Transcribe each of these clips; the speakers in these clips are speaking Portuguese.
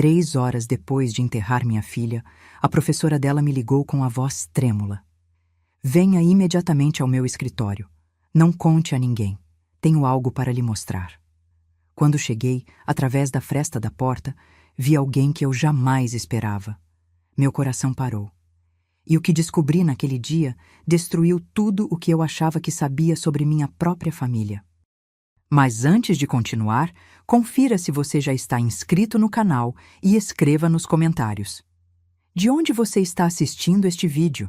3 horas depois de enterrar minha filha, a professora dela me ligou com a voz trêmula. Venha imediatamente ao meu escritório. Não conte a ninguém. Tenho algo para lhe mostrar. Quando cheguei, através da fresta da porta, vi alguém que eu jamais esperava. Meu coração parou. E o que descobri naquele dia destruiu tudo o que eu achava que sabia sobre minha própria família. Mas antes de continuar, confira se você já está inscrito no canal e escreva nos comentários. De onde você está assistindo este vídeo?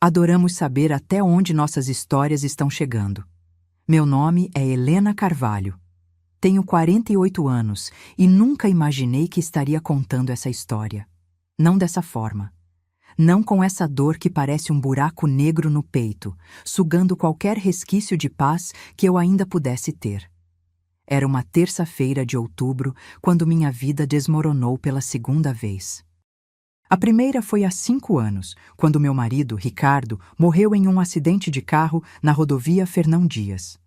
Adoramos saber até onde nossas histórias estão chegando. Meu nome é Helena Carvalho. Tenho 48 anos e nunca imaginei que estaria contando essa história. Não dessa forma. Não com essa dor que parece um buraco negro no peito, sugando qualquer resquício de paz que eu ainda pudesse ter. Era uma terça-feira de outubro, quando minha vida desmoronou pela segunda vez. A primeira foi há 5 anos, quando meu marido, Ricardo, morreu em um acidente de carro na rodovia Fernão Dias.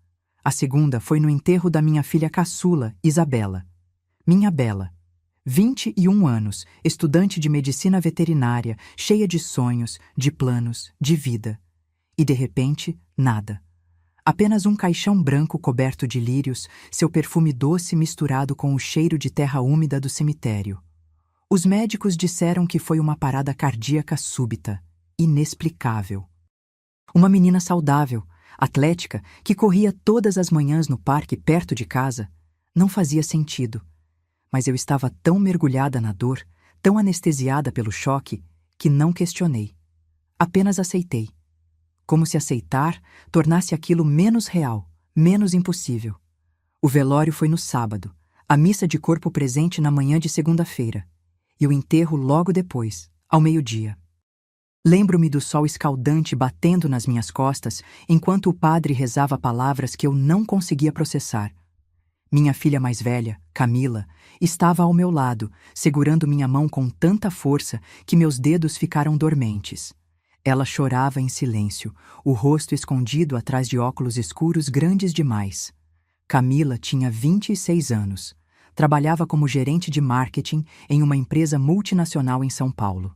A segunda foi no enterro da minha filha caçula, Isabela. Minha Bela. 21 anos, estudante de medicina veterinária, cheia de sonhos, de planos, de vida. E de repente, nada. Apenas um caixão branco coberto de lírios, seu perfume doce misturado com o cheiro de terra úmida do cemitério. Os médicos disseram que foi uma parada cardíaca súbita, inexplicável. Uma menina saudável, atlética, que corria todas as manhãs no parque perto de casa, não fazia sentido. Mas eu estava tão mergulhada na dor, tão anestesiada pelo choque, que não questionei. Apenas aceitei. Como se aceitar tornasse aquilo menos real, menos impossível. O velório foi no sábado, a missa de corpo presente na manhã de segunda-feira, e o enterro logo depois, ao meio-dia. Lembro-me do sol escaldante batendo nas minhas costas enquanto o padre rezava palavras que eu não conseguia processar. Minha filha mais velha, Camila, estava ao meu lado, segurando minha mão com tanta força que meus dedos ficaram dormentes. Ela chorava em silêncio, o rosto escondido atrás de óculos escuros grandes demais. Camila tinha 26 anos. Trabalhava como gerente de marketing em uma empresa multinacional em São Paulo.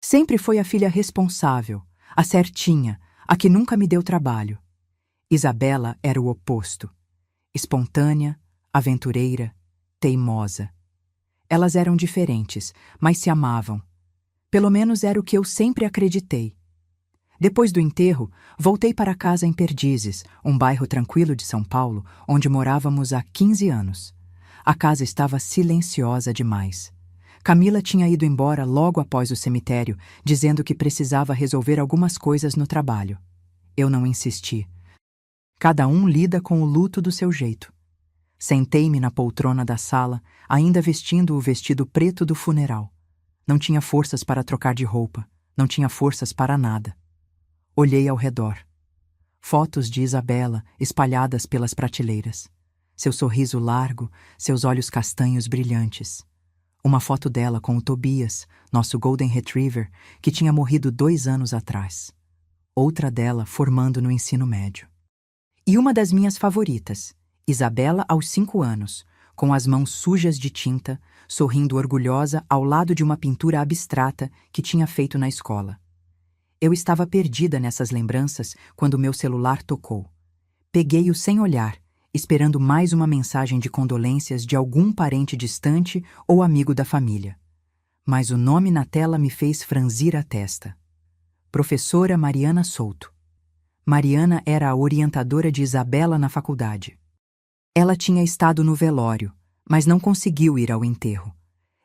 Sempre foi a filha responsável, a certinha, a que nunca me deu trabalho. Isabela era o oposto. Espontânea, aventureira, teimosa. Elas eram diferentes, mas se amavam. Pelo menos era o que eu sempre acreditei. Depois do enterro, voltei para casa em Perdizes, um bairro tranquilo de São Paulo, onde morávamos há 15 anos. A casa estava silenciosa demais. Camila tinha ido embora logo após o cemitério, dizendo que precisava resolver algumas coisas no trabalho. Eu não insisti. Cada um lida com o luto do seu jeito. Sentei-me na poltrona da sala, ainda vestindo o vestido preto do funeral. Não tinha forças para trocar de roupa, não tinha forças para nada. Olhei ao redor. Fotos de Isabela espalhadas pelas prateleiras. Seu sorriso largo, seus olhos castanhos brilhantes. Uma foto dela com o Tobias, nosso Golden Retriever, que tinha morrido 2 anos atrás. Outra dela formando no ensino médio. E uma das minhas favoritas, Isabela aos 5 anos, com as mãos sujas de tinta, sorrindo orgulhosa ao lado de uma pintura abstrata que tinha feito na escola. Eu estava perdida nessas lembranças quando meu celular tocou. Peguei-o sem olhar, esperando mais uma mensagem de condolências de algum parente distante ou amigo da família. Mas o nome na tela me fez franzir a testa. Professora Mariana Souto. Mariana era a orientadora de Isabela na faculdade. Ela tinha estado no velório, mas não conseguiu ir ao enterro.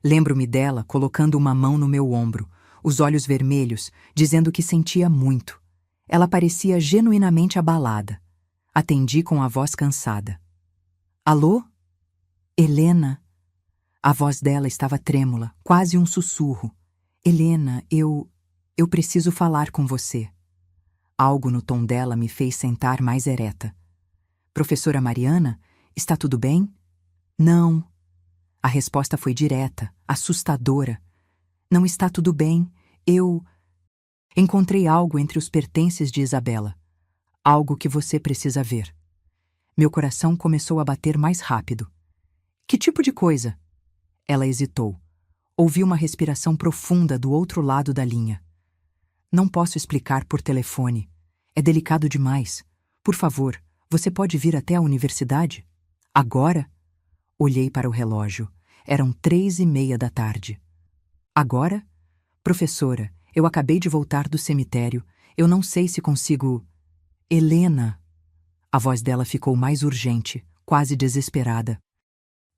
Lembro-me dela colocando uma mão no meu ombro, os olhos vermelhos, dizendo que sentia muito. Ela parecia genuinamente abalada. Atendi com a voz cansada. Alô? Helena? A voz dela estava trêmula, quase um sussurro. Helena, eu preciso falar com você. Algo no tom dela me fez sentar mais ereta. Professora Mariana, está tudo bem? Não. A resposta foi direta, assustadora. Não está tudo bem. Eu encontrei algo entre os pertences de Isabela. Algo que você precisa ver. Meu coração começou a bater mais rápido. Que tipo de coisa? Ela hesitou. Ouvi uma respiração profunda do outro lado da linha. Não posso explicar por telefone. É delicado demais. Por favor, você pode vir até a universidade? Agora? Olhei para o relógio. Eram 3:30 da tarde. Agora? Professora, eu acabei de voltar do cemitério. Eu não sei se consigo... Helena! A voz dela ficou mais urgente, quase desesperada.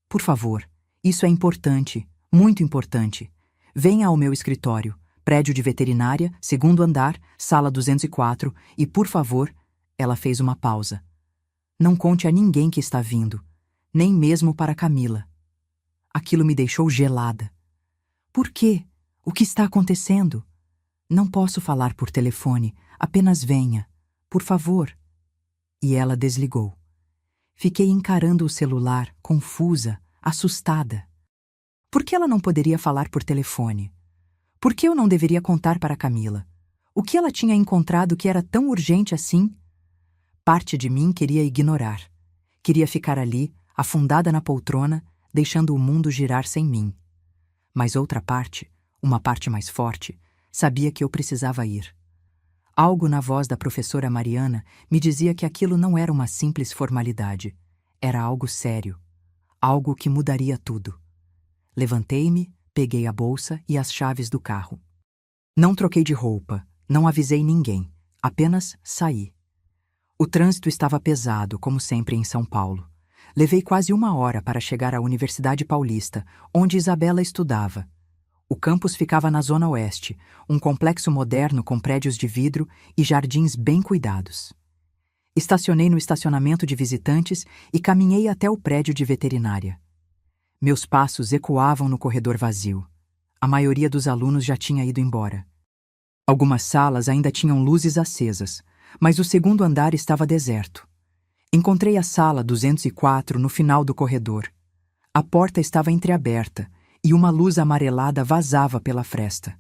Por favor, isso é importante, muito importante. Venha ao meu escritório, prédio de veterinária, segundo andar, sala 204, e por favor... Ela fez uma pausa. Não conte a ninguém que está vindo, nem mesmo para Camila. Aquilo me deixou gelada. Por quê? O que está acontecendo? Não posso falar por telefone, apenas venha, por favor. E ela desligou. Fiquei encarando o celular, confusa, assustada. Por que ela não poderia falar por telefone? Por que eu não deveria contar para Camila? O que ela tinha encontrado que era tão urgente assim? Parte de mim queria ignorar. Queria ficar ali, afundada na poltrona, deixando o mundo girar sem mim. Mas outra parte, uma parte mais forte, sabia que eu precisava ir. Algo na voz da professora Mariana me dizia que aquilo não era uma simples formalidade. Era algo sério. Algo que mudaria tudo. Levantei-me, peguei a bolsa e as chaves do carro. Não troquei de roupa, não avisei ninguém, apenas saí. O trânsito estava pesado, como sempre em São Paulo. Levei quase 1 hora para chegar à Universidade Paulista, onde Isabela estudava. O campus ficava na Zona Oeste, um complexo moderno com prédios de vidro e jardins bem cuidados. Estacionei no estacionamento de visitantes e caminhei até o prédio de veterinária. Meus passos ecoavam no corredor vazio. A maioria dos alunos já tinha ido embora. Algumas salas ainda tinham luzes acesas, mas o segundo andar estava deserto. Encontrei a sala 204 no final do corredor. A porta estava entreaberta e uma luz amarelada vazava pela fresta.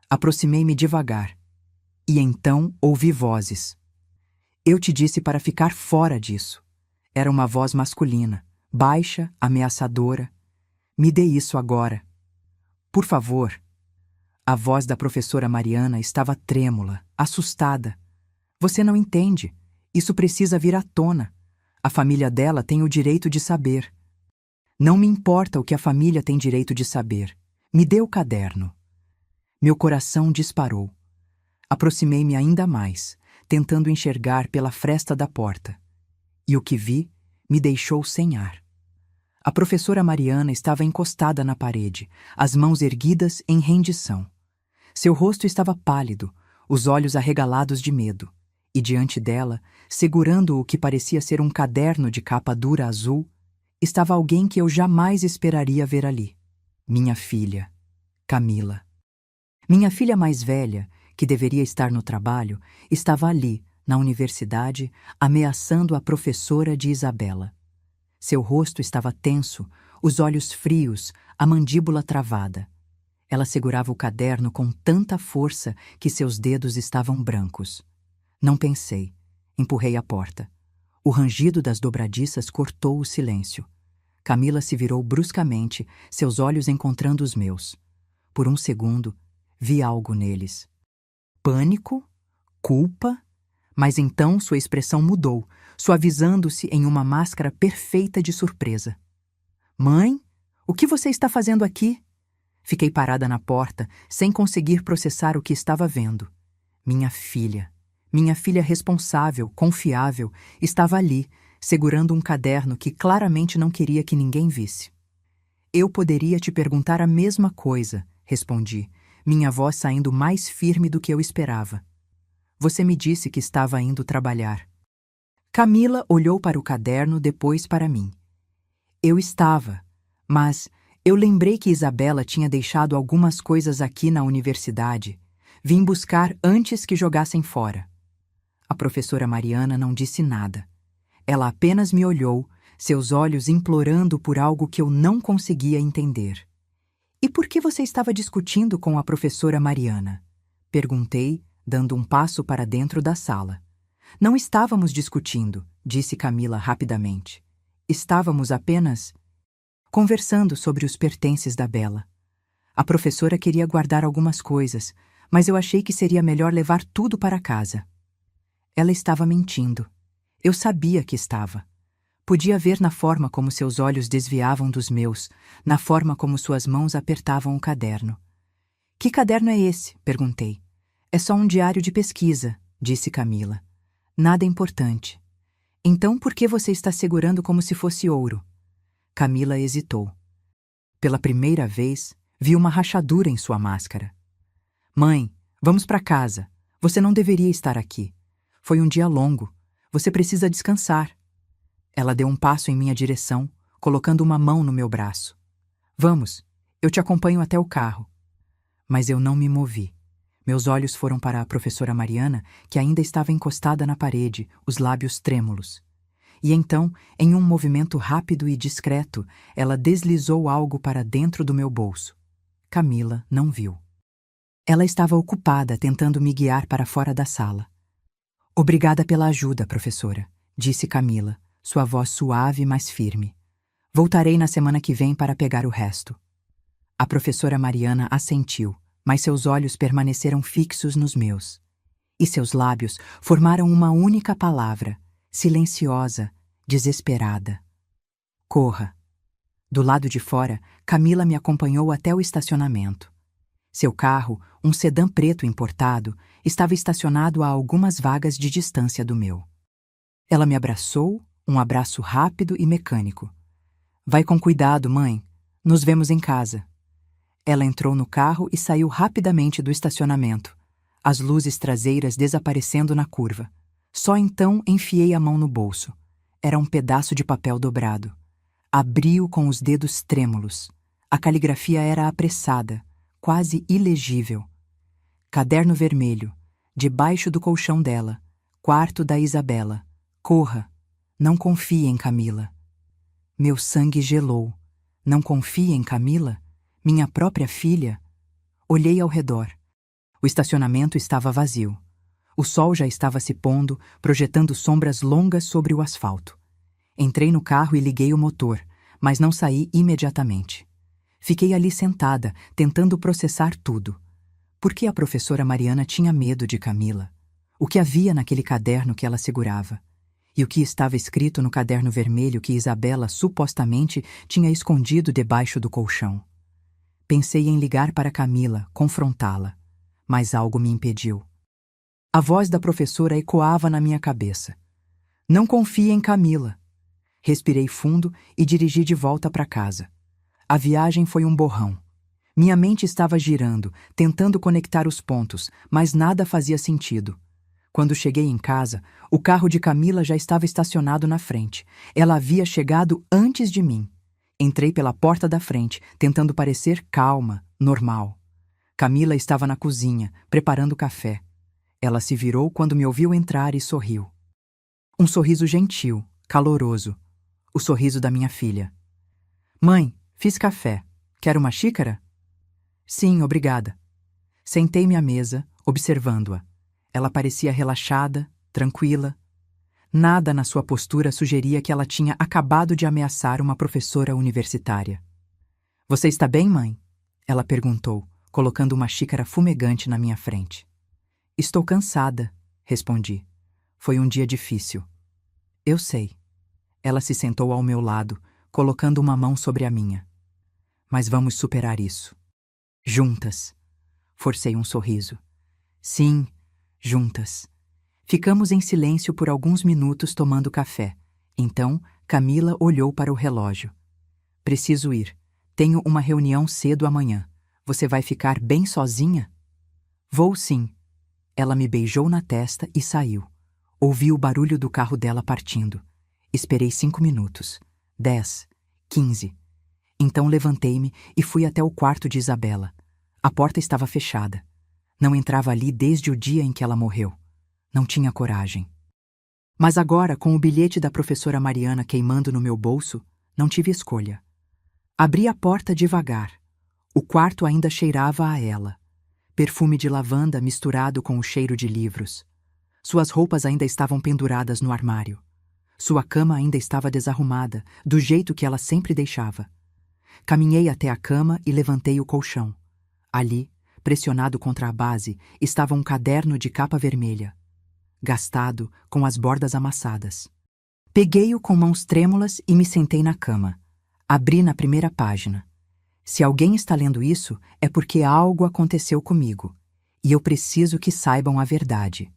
Aproximei-me devagar. E então ouvi vozes. Eu te disse para ficar fora disso. Era uma voz masculina, baixa, ameaçadora. Me dê isso agora. Por favor. A voz da professora Mariana estava trêmula, assustada. Você não entende. Isso precisa vir à tona. A família dela tem o direito de saber. Não me importa o que a família tem direito de saber. Me dê o caderno. Meu coração disparou. Aproximei-me ainda mais, tentando enxergar pela fresta da porta. E o que vi me deixou sem ar. A professora Mariana estava encostada na parede, as mãos erguidas em rendição. Seu rosto estava pálido, os olhos arregalados de medo. E diante dela, segurando o que parecia ser um caderno de capa dura azul, estava alguém que eu jamais esperaria ver ali. Minha filha, Camila. Minha filha mais velha, que deveria estar no trabalho, estava ali, na universidade, ameaçando a professora de Isabela. Seu rosto estava tenso, os olhos frios, a mandíbula travada. Ela segurava o caderno com tanta força que seus dedos estavam brancos. Não pensei. Empurrei a porta. O rangido das dobradiças cortou o silêncio. Camila se virou bruscamente, seus olhos encontrando os meus. Por um segundo, vi algo neles. Pânico? Culpa? Mas então sua expressão mudou, suavizando-se em uma máscara perfeita de surpresa. Mãe? O que você está fazendo aqui? Fiquei parada na porta, sem conseguir processar o que estava vendo. Minha filha responsável, confiável, estava ali, segurando um caderno que claramente não queria que ninguém visse. Eu poderia te perguntar a mesma coisa, respondi, minha voz saindo mais firme do que eu esperava. Você me disse que estava indo trabalhar. Camila olhou para o caderno, depois para mim. Eu estava, mas eu lembrei que Isabela tinha deixado algumas coisas aqui na universidade. Vim buscar antes que jogassem fora. A professora Mariana não disse nada. Ela apenas me olhou, seus olhos implorando por algo que eu não conseguia entender. E por que você estava discutindo com a professora Mariana? Perguntei, dando um passo para dentro da sala. Não estávamos discutindo, disse Camila rapidamente. Estávamos apenas... conversando sobre os pertences da Bella. A professora queria guardar algumas coisas, mas eu achei que seria melhor levar tudo para casa. Ela estava mentindo. Eu sabia que estava. Podia ver na forma como seus olhos desviavam dos meus, na forma como suas mãos apertavam o caderno. Que caderno é esse? Perguntei. É só um diário de pesquisa, disse Camila. Nada importante. Então por que você está segurando como se fosse ouro? Camila hesitou. Pela primeira vez, vi uma rachadura em sua máscara. Mãe, vamos para casa. Você não deveria estar aqui. Foi um dia longo. Você precisa descansar. Ela deu um passo em minha direção, colocando uma mão no meu braço. Vamos, eu te acompanho até o carro. Mas eu não me movi. Meus olhos foram para a professora Mariana, que ainda estava encostada na parede, os lábios trêmulos. E então, em um movimento rápido e discreto, ela deslizou algo para dentro do meu bolso. Camila não viu. Ela estava ocupada tentando me guiar para fora da sala. Obrigada pela ajuda, professora, disse Camila, sua voz suave, mas firme. Voltarei na semana que vem para pegar o resto. A professora Mariana assentiu, mas seus olhos permaneceram fixos nos meus. E seus lábios formaram uma única palavra, silenciosa, desesperada. Corra. Do lado de fora, Camila me acompanhou até o estacionamento. Seu carro, um sedã preto importado, estava estacionado a algumas vagas de distância do meu. Ela me abraçou, um abraço rápido e mecânico. Vai com cuidado, mãe. Nos vemos em casa. Ela entrou no carro e saiu rapidamente do estacionamento, as luzes traseiras desaparecendo na curva. Só então enfiei a mão no bolso. Era um pedaço de papel dobrado. Abri-o com os dedos trêmulos. A caligrafia era apressada, quase ilegível. Caderno vermelho, debaixo do colchão dela, quarto da Isabela. Corra. Não confie em Camila. Meu sangue gelou. Não confie em Camila? Minha própria filha? Olhei ao redor. O estacionamento estava vazio. O sol já estava se pondo, projetando sombras longas sobre o asfalto. Entrei no carro e liguei o motor, mas não saí imediatamente. Fiquei ali sentada, tentando processar tudo. Por que a professora Mariana tinha medo de Camila? O que havia naquele caderno que ela segurava? E o que estava escrito no caderno vermelho que Isabela supostamente tinha escondido debaixo do colchão? Pensei em ligar para Camila, confrontá-la, mas algo me impediu. A voz da professora ecoava na minha cabeça. Não confie em Camila. Respirei fundo e dirigi de volta para casa. A viagem foi um borrão. Minha mente estava girando, tentando conectar os pontos, mas nada fazia sentido. Quando cheguei em casa, o carro de Camila já estava estacionado na frente. Ela havia chegado antes de mim. Entrei pela porta da frente, tentando parecer calma, normal. Camila estava na cozinha, preparando café. Ela se virou quando me ouviu entrar e sorriu. Um sorriso gentil, caloroso. O sorriso da minha filha. Mãe, fiz café. Quer uma xícara? Sim, obrigada. Sentei-me à mesa, observando-a. Ela parecia relaxada, tranquila. Nada na sua postura sugeria que ela tinha acabado de ameaçar uma professora universitária. Você está bem, mãe? Ela perguntou, colocando uma xícara fumegante na minha frente. Estou cansada, respondi. Foi um dia difícil. Eu sei. Ela se sentou ao meu lado, colocando uma mão sobre a minha. Mas vamos superar isso. Juntas. Forcei um sorriso. Sim, juntas. Ficamos em silêncio por alguns minutos tomando café. Então, Camila olhou para o relógio. Preciso ir. Tenho uma reunião cedo amanhã. Você vai ficar bem sozinha? Vou sim. Ela me beijou na testa e saiu. Ouvi o barulho do carro dela partindo. Esperei 5 minutos. 10, 15. Então levantei-me e fui até o quarto de Isabela. A porta estava fechada. Não entrava ali desde o dia em que ela morreu. Não tinha coragem. Mas agora, com o bilhete da professora Mariana queimando no meu bolso, não tive escolha. Abri a porta devagar. O quarto ainda cheirava a ela. Perfume de lavanda misturado com o cheiro de livros. Suas roupas ainda estavam penduradas no armário. Sua cama ainda estava desarrumada, do jeito que ela sempre deixava. Caminhei até a cama e levantei o colchão. Ali, pressionado contra a base, estava um caderno de capa vermelha, gastado, com as bordas amassadas. Peguei-o com mãos trêmulas e me sentei na cama. Abri na primeira página. Se alguém está lendo isso, é porque algo aconteceu comigo, e eu preciso que saibam a verdade.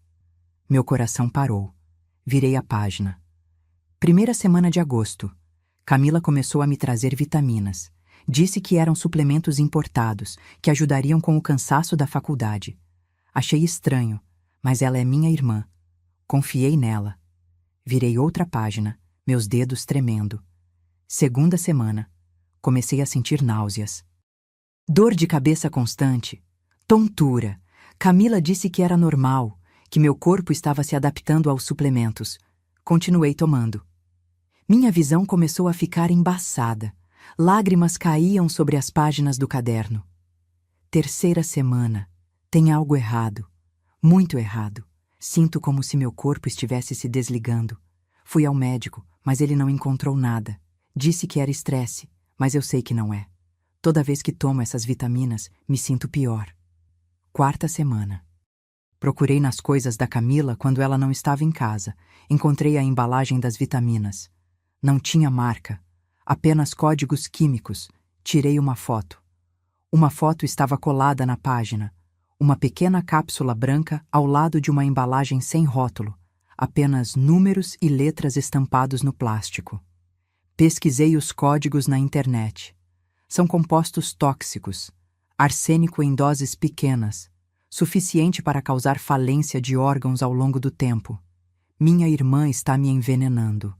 Meu coração parou. Virei a página. Primeira semana de agosto. Camila começou a me trazer vitaminas. Disse que eram suplementos importados, que ajudariam com o cansaço da faculdade. Achei estranho, mas ela é minha irmã. Confiei nela. Virei outra página, meus dedos tremendo. Segunda semana. Comecei a sentir náuseas. Dor de cabeça constante. Tontura. Camila disse que era normal, que meu corpo estava se adaptando aos suplementos. Continuei tomando. Minha visão começou a ficar embaçada. Lágrimas caíam sobre as páginas do caderno. Terceira semana. Tem algo errado. Muito errado. Sinto como se meu corpo estivesse se desligando. Fui ao médico, mas ele não encontrou nada. Disse que era estresse, mas eu sei que não é. Toda vez que tomo essas vitaminas, me sinto pior. Quarta semana. Procurei nas coisas da Camila quando ela não estava em casa. Encontrei a embalagem das vitaminas. Não tinha marca, apenas códigos químicos. Tirei uma foto. Uma foto estava colada na página. Uma pequena cápsula branca ao lado de uma embalagem sem rótulo. Apenas números e letras estampados no plástico. Pesquisei os códigos na internet. São compostos tóxicos, arsênico em doses pequenas, suficiente para causar falência de órgãos ao longo do tempo. Minha irmã está me envenenando.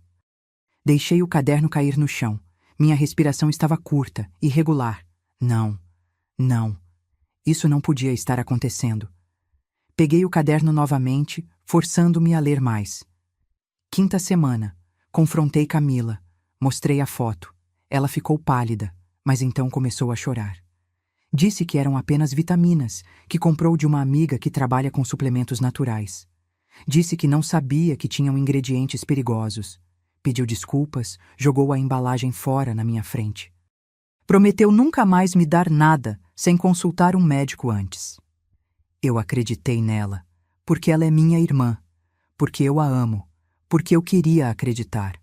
Deixei o caderno cair no chão. Minha respiração estava curta, irregular. Não. Isso não podia estar acontecendo. Peguei o caderno novamente, forçando-me a ler mais. Quinta semana. Confrontei Camila. Mostrei a foto. Ela ficou pálida, mas então começou a chorar. Disse que eram apenas vitaminas, que comprou de uma amiga que trabalha com suplementos naturais. Disse que não sabia que tinham ingredientes perigosos. Pediu desculpas, jogou a embalagem fora na minha frente. Prometeu nunca mais me dar nada sem consultar um médico antes. Eu acreditei nela, porque ela é minha irmã, porque eu a amo, porque eu queria acreditar.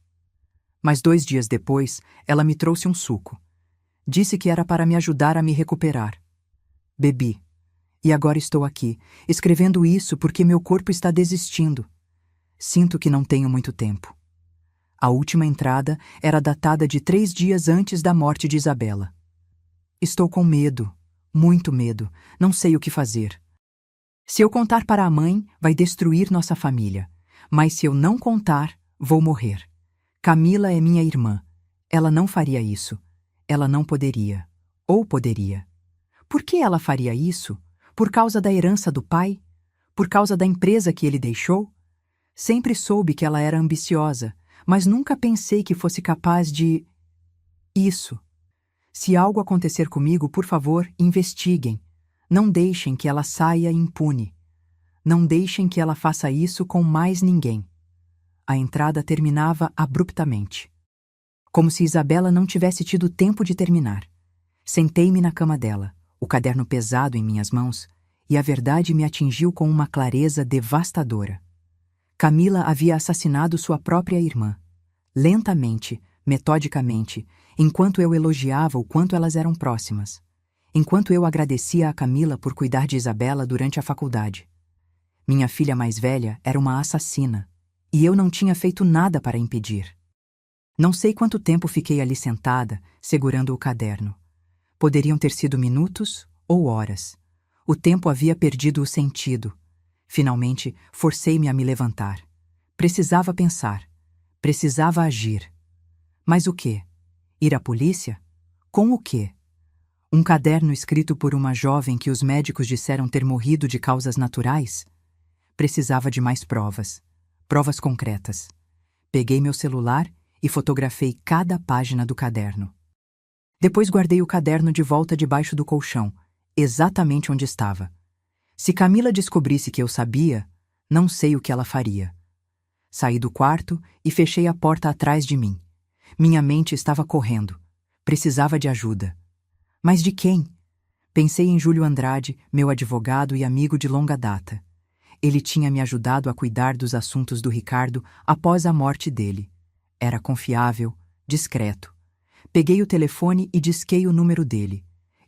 Mas 2 dias depois, ela me trouxe um suco. Disse que era para me ajudar a me recuperar. Bebi. E agora estou aqui, escrevendo isso porque meu corpo está desistindo. Sinto que não tenho muito tempo. A última entrada era datada de 3 dias antes da morte de Isabela. Estou com medo, muito medo, não sei o que fazer. Se eu contar para a mãe, vai destruir nossa família. Mas se eu não contar, vou morrer. Camila é minha irmã. Ela não faria isso. Ela não poderia. Ou poderia. Por que ela faria isso? Por causa da herança do pai? Por causa da empresa que ele deixou? Sempre soube que ela era ambiciosa, mas nunca pensei que fosse capaz de... Isso. Se algo acontecer comigo, por favor, investiguem. Não deixem que ela saia impune. Não deixem que ela faça isso com mais ninguém. A entrada terminava abruptamente. Como se Isabela não tivesse tido tempo de terminar. Sentei-me na cama dela, o caderno pesado em minhas mãos, e a verdade me atingiu com uma clareza devastadora. Camila havia assassinado sua própria irmã. Lentamente, metodicamente, enquanto eu elogiava o quanto elas eram próximas. Enquanto eu agradecia a Camila por cuidar de Isabela durante a faculdade. Minha filha mais velha era uma assassina, e eu não tinha feito nada para impedir. Não sei quanto tempo fiquei ali sentada, segurando o caderno. Poderiam ter sido minutos ou horas. O tempo havia perdido o sentido. Finalmente, forcei-me a me levantar. Precisava pensar. Precisava agir. Mas o quê? Ir à polícia? Com o quê? Um caderno escrito por uma jovem que os médicos disseram ter morrido de causas naturais? Precisava de mais provas. Provas concretas. Peguei meu celular e fotografei cada página do caderno. Depois guardei o caderno de volta debaixo do colchão, exatamente onde estava. Se Camila descobrisse que eu sabia, não sei o que ela faria. Saí do quarto e fechei a porta atrás de mim. Minha mente estava correndo. Precisava de ajuda. Mas de quem? Pensei em Júlio Andrade, meu advogado e amigo de longa data. Ele tinha me ajudado a cuidar dos assuntos do Ricardo após a morte dele. Era confiável, discreto. Peguei o telefone e disquei o número dele.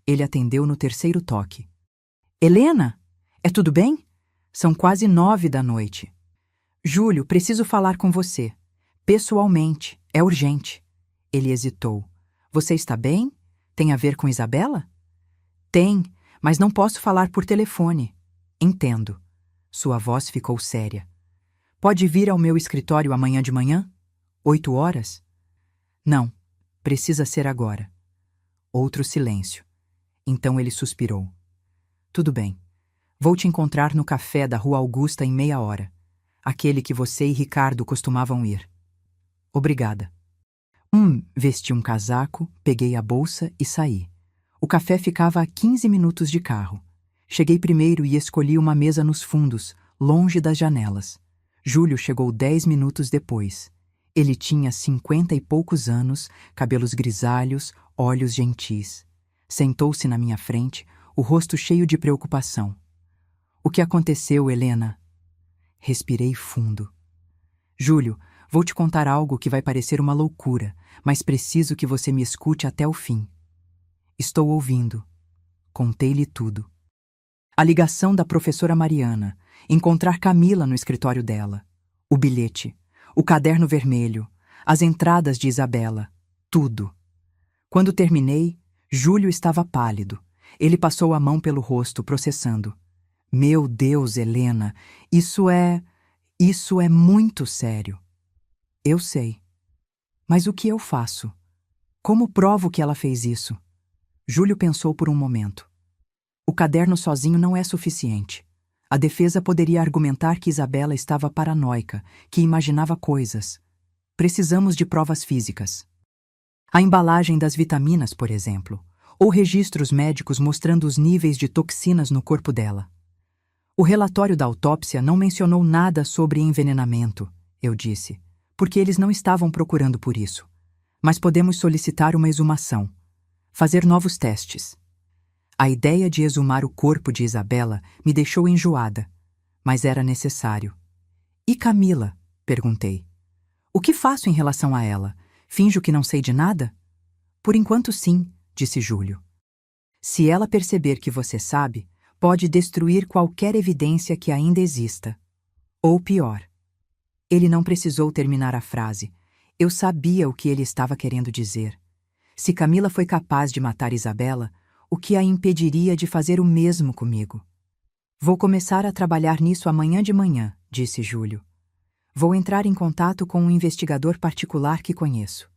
Ele atendeu no terceiro toque. Helena, é tudo bem? São quase 9 da noite. Júlio, preciso falar com você. Pessoalmente, é urgente. Ele hesitou. Você está bem? Tem a ver com Isabela? Tem, mas não posso falar por telefone. Entendo. Sua voz ficou séria. Pode vir ao meu escritório amanhã de manhã? 8 horas? Não, precisa ser agora. Outro silêncio. Então ele suspirou. Tudo bem. Vou te encontrar no café da Rua Augusta em meia hora. Aquele que você e Ricardo costumavam ir. Obrigada. Vesti um casaco, peguei a bolsa e saí. O café ficava a 15 minutos de carro. Cheguei primeiro e escolhi uma mesa nos fundos, longe das janelas. Júlio chegou 10 minutos depois. Ele tinha 50 e poucos anos, cabelos grisalhos, olhos gentis. Sentou-se na minha frente, o rosto cheio de preocupação. O que aconteceu, Helena? Respirei fundo. Júlio, vou te contar algo que vai parecer uma loucura, mas preciso que você me escute até o fim. Estou ouvindo. Contei-lhe tudo. A ligação da professora Mariana, encontrar Camila no escritório dela, o bilhete, o caderno vermelho, as entradas de Isabela, tudo. Quando terminei, Júlio estava pálido. Ele passou a mão pelo rosto, processando. Meu Deus, Helena, isso é muito sério. Eu sei. Mas o que eu faço? Como provo que ela fez isso? Júlio pensou por um momento. O caderno sozinho não é suficiente. A defesa poderia argumentar que Isabela estava paranoica, que imaginava coisas. Precisamos de provas físicas. A embalagem das vitaminas, por exemplo, ou registros médicos mostrando os níveis de toxinas no corpo dela. O relatório da autópsia não mencionou nada sobre envenenamento, eu disse, porque eles não estavam procurando por isso. Mas podemos solicitar uma exumação. Fazer novos testes. A ideia de exumar o corpo de Isabela me deixou enjoada, mas era necessário. E Camila? Perguntei. O que faço em relação a ela? Finjo que não sei de nada? Por enquanto sim, disse Júlio. Se ela perceber que você sabe, pode destruir qualquer evidência que ainda exista. Ou pior. Ele não precisou terminar a frase. Eu sabia o que ele estava querendo dizer. Se Camila foi capaz de matar Isabela, o que a impediria de fazer o mesmo comigo? Vou começar a trabalhar nisso amanhã de manhã, disse Júlio. Vou entrar em contato com um investigador particular que conheço.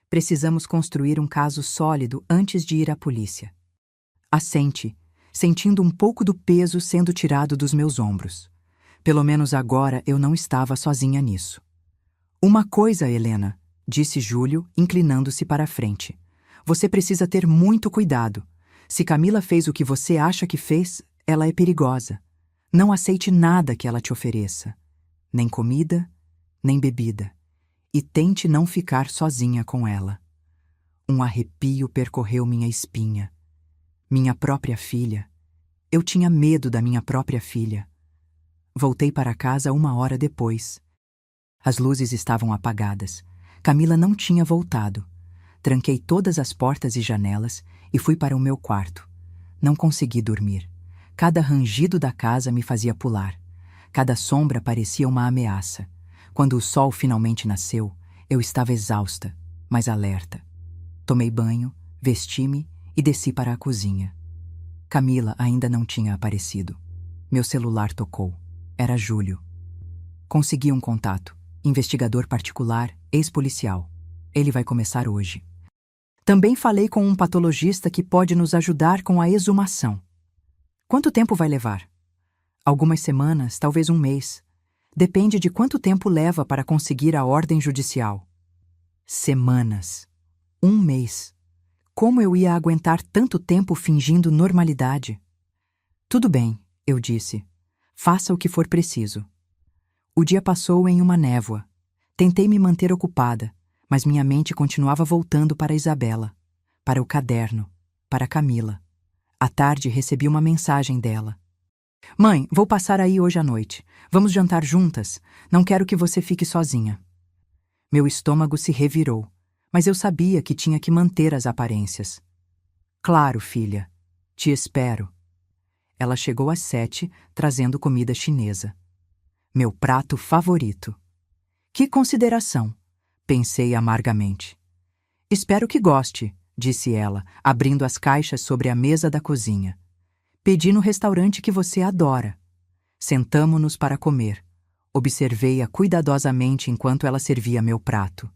Precisamos construir um caso sólido antes de ir à polícia. Assente, sentindo um pouco do peso sendo tirado dos meus ombros. Pelo menos agora eu não estava sozinha nisso. Uma coisa, Helena, disse Júlio, inclinando-se para a frente. Você precisa ter muito cuidado. Se Camila fez o que você acha que fez, ela é perigosa. Não aceite nada que ela te ofereça. Nem comida, nem bebida. E tente não ficar sozinha com ela. Um arrepio percorreu minha espinha. Minha própria filha. Eu tinha medo da minha própria filha. Voltei para casa 1 hora depois. As luzes estavam apagadas. Camila não tinha voltado. Tranquei todas as portas e janelas e fui para o meu quarto. Não consegui dormir. Cada rangido da casa me fazia pular. Cada sombra parecia uma ameaça. Quando o sol finalmente nasceu, eu estava exausta, mas alerta. Tomei banho, vesti-me e desci para a cozinha. Camila ainda não tinha aparecido. Meu celular tocou. Era Júlio. Consegui um contato. Investigador particular, ex-policial. Ele vai começar hoje. Também falei com um patologista que pode nos ajudar com a exumação. Quanto tempo vai levar? Algumas semanas, talvez 1 mês. Depende de quanto tempo leva para conseguir a ordem judicial. Semanas. 1 mês. Como eu ia aguentar tanto tempo fingindo normalidade? Tudo bem, eu disse. Faça o que for preciso. O dia passou em uma névoa. Tentei me manter ocupada, mas minha mente continuava voltando para Isabela. para o caderno, para Camila. À tarde recebi uma mensagem dela. Mãe, vou passar aí hoje à noite. Vamos jantar juntas. Não quero que você fique sozinha. Meu estômago se revirou, mas eu sabia que tinha que manter as aparências. Claro, filha. Te espero. Ela chegou às 7, trazendo comida chinesa. Meu prato favorito. Que consideração, pensei amargamente. Espero que goste, disse ela, abrindo as caixas sobre a mesa da cozinha. Pedi no restaurante que você adora. Sentamo-nos para comer. Observei-a cuidadosamente enquanto ela servia meu prato.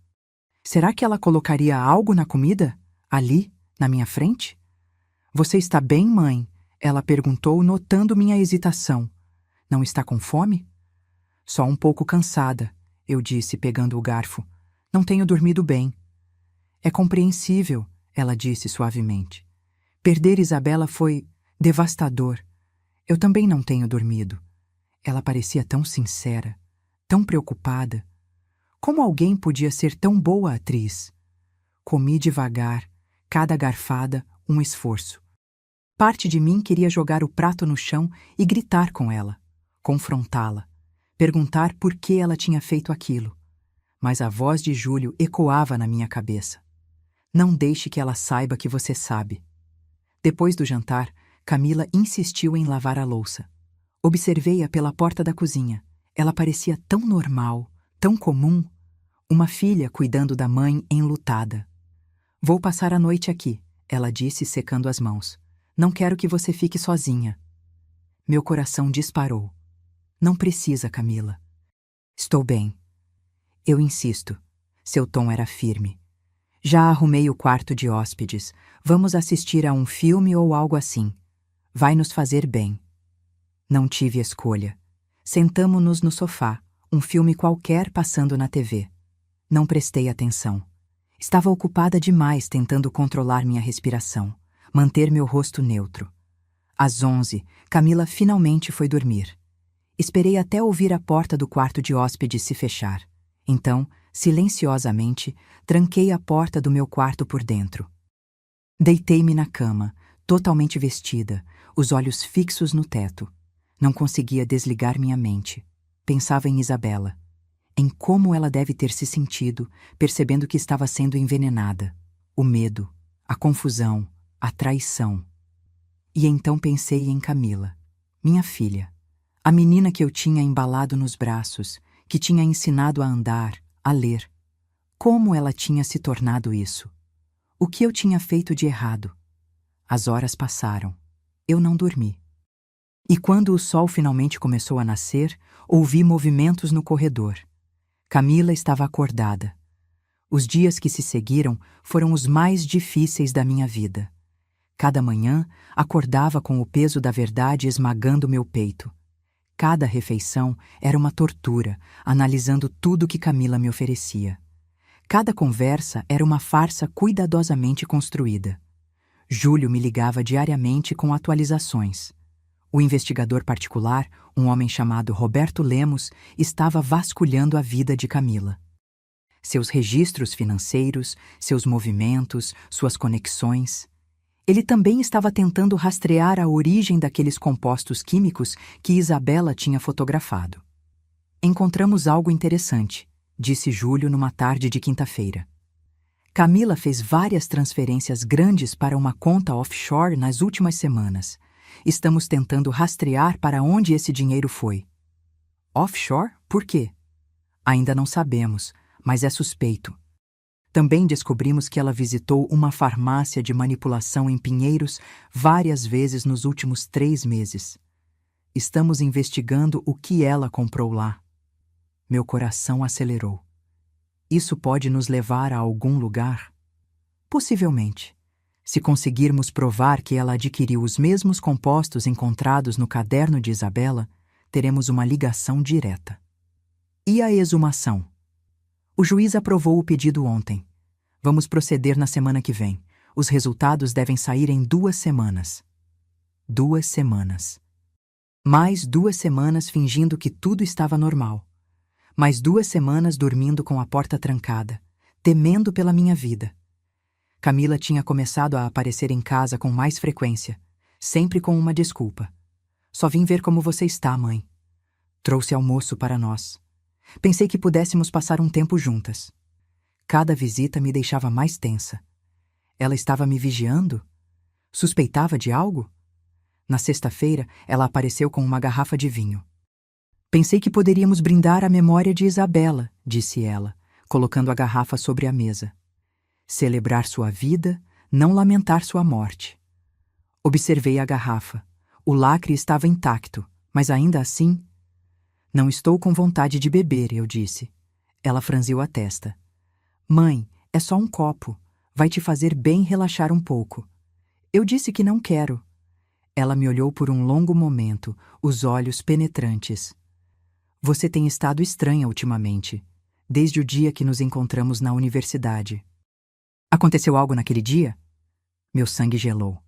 Será que ela colocaria algo na comida? Ali, na minha frente? Você está bem, mãe? Ela perguntou, notando minha hesitação. Não está com fome? Só um pouco cansada, eu disse, pegando o garfo. Não tenho dormido bem. É compreensível, ela disse suavemente. Perder Isabela foi devastador. Eu também não tenho dormido. Ela parecia tão sincera, tão preocupada. Como alguém podia ser tão boa atriz? Comi devagar, cada garfada um esforço. Parte de mim queria jogar o prato no chão e gritar com ela, confrontá-la, perguntar por que ela tinha feito aquilo. Mas a voz de Júlio ecoava na minha cabeça. Não deixe que ela saiba que você sabe. Depois do jantar, Camila insistiu em lavar a louça. Observei-a pela porta da cozinha. Ela parecia tão normal, tão comum. Uma filha cuidando da mãe enlutada. Vou passar a noite aqui, ela disse, secando as mãos. Não quero que você fique sozinha. Meu coração disparou. Não precisa, Camila. Estou bem. Eu insisto. Seu tom era firme. Já arrumei o quarto de hóspedes. Vamos assistir a um filme ou algo assim. Vai nos fazer bem. Não tive escolha. Sentamo-nos no sofá, um filme qualquer passando na TV. Não prestei atenção. Estava ocupada demais tentando controlar minha respiração, manter meu rosto neutro. Às 11, Camila finalmente foi dormir. Esperei até ouvir a porta do quarto de hóspedes se fechar. Então, silenciosamente, tranquei a porta do meu quarto por dentro. Deitei-me na cama, totalmente vestida, os olhos fixos no teto. Não conseguia desligar minha mente. Pensava em Isabela, em como ela deve ter se sentido, percebendo que estava sendo envenenada. O medo, a confusão, a traição. E então pensei em Camila, minha filha, a menina que eu tinha embalado nos braços, que tinha ensinado a andar, a ler. Como ela tinha se tornado isso? O que eu tinha feito de errado? As horas passaram. Eu não dormi. E quando o sol finalmente começou a nascer, ouvi movimentos no corredor. Camila estava acordada. Os dias que se seguiram foram os mais difíceis da minha vida. Cada manhã, acordava com o peso da verdade esmagando meu peito. Cada refeição era uma tortura, analisando tudo que Camila me oferecia. Cada conversa era uma farsa cuidadosamente construída. Júlio me ligava diariamente com atualizações. O investigador particular, um homem chamado Roberto Lemos, estava vasculhando a vida de Camila. Seus registros financeiros, seus movimentos, suas conexões. Ele também estava tentando rastrear a origem daqueles compostos químicos que Isabela tinha fotografado. Encontramos algo interessante, disse Júlio numa tarde de quinta-feira. Camila fez várias transferências grandes para uma conta offshore nas últimas semanas. Estamos tentando rastrear para onde esse dinheiro foi. Offshore? Por quê? Ainda não sabemos, mas é suspeito. Também descobrimos que ela visitou uma farmácia de manipulação em Pinheiros várias vezes nos últimos 3 meses. Estamos investigando o que ela comprou lá. Meu coração acelerou. Isso pode nos levar a algum lugar? Possivelmente. Se conseguirmos provar que ela adquiriu os mesmos compostos encontrados no caderno de Isabela, teremos uma ligação direta. E a exumação? O juiz aprovou o pedido ontem. Vamos proceder na semana que vem. Os resultados devem sair em 2 semanas. 2 semanas. Mais 2 semanas fingindo que tudo estava normal. Mais 2 semanas dormindo com a porta trancada, temendo pela minha vida. Camila tinha começado a aparecer em casa com mais frequência, sempre com uma desculpa. Só vim ver como você está, mãe. Trouxe almoço para nós. Pensei que pudéssemos passar um tempo juntas. Cada visita me deixava mais tensa. Ela estava me vigiando? Suspeitava de algo? Na sexta-feira, ela apareceu com uma garrafa de vinho. Pensei que poderíamos brindar à memória de Isabela, disse ela, colocando a garrafa sobre a mesa. Celebrar sua vida, não lamentar sua morte. Observei a garrafa. O lacre estava intacto, mas ainda assim... Não estou com vontade de beber, eu disse. Ela franziu a testa. Mãe, é só um copo. Vai te fazer bem relaxar um pouco. Eu disse que não quero. Ela me olhou por um longo momento, os olhos penetrantes. Você tem estado estranha ultimamente, desde o dia que nos encontramos na universidade. Aconteceu algo naquele dia? Meu sangue gelou.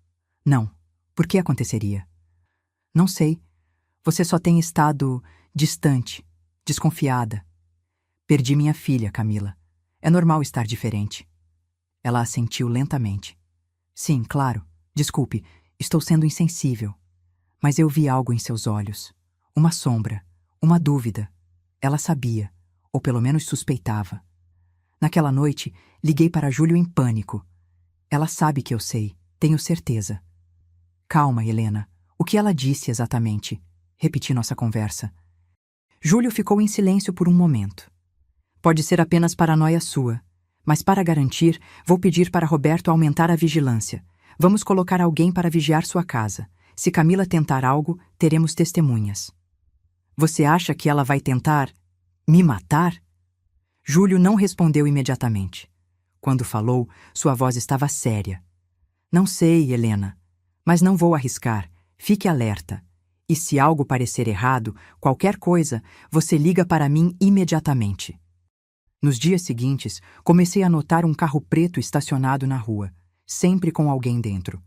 Não. Por que aconteceria? Não sei. Você só tem estado distante, desconfiada. Perdi minha filha, Camila. É normal estar diferente. Ela assentiu lentamente. Sim, claro. Desculpe, estou sendo insensível. Mas eu vi algo em seus olhos. Uma sombra, uma dúvida. Ela sabia, ou pelo menos suspeitava. Naquela noite, liguei para Júlio em pânico. Ela sabe que eu sei, tenho certeza. Calma, Helena. O que ela disse exatamente? Repeti nossa conversa. Júlio ficou em silêncio por um momento. Pode ser apenas paranoia sua, mas para garantir, vou pedir para Roberto aumentar a vigilância. Vamos colocar alguém para vigiar sua casa. Se Camila tentar algo, teremos testemunhas. Você acha que ela vai tentar me matar? Júlio não respondeu imediatamente. Quando falou, sua voz estava séria. Não sei, Helena, mas não vou arriscar. Fique alerta. E se algo parecer errado, qualquer coisa, você liga para mim imediatamente. Nos dias seguintes, comecei a notar um carro preto estacionado na rua, sempre com alguém dentro.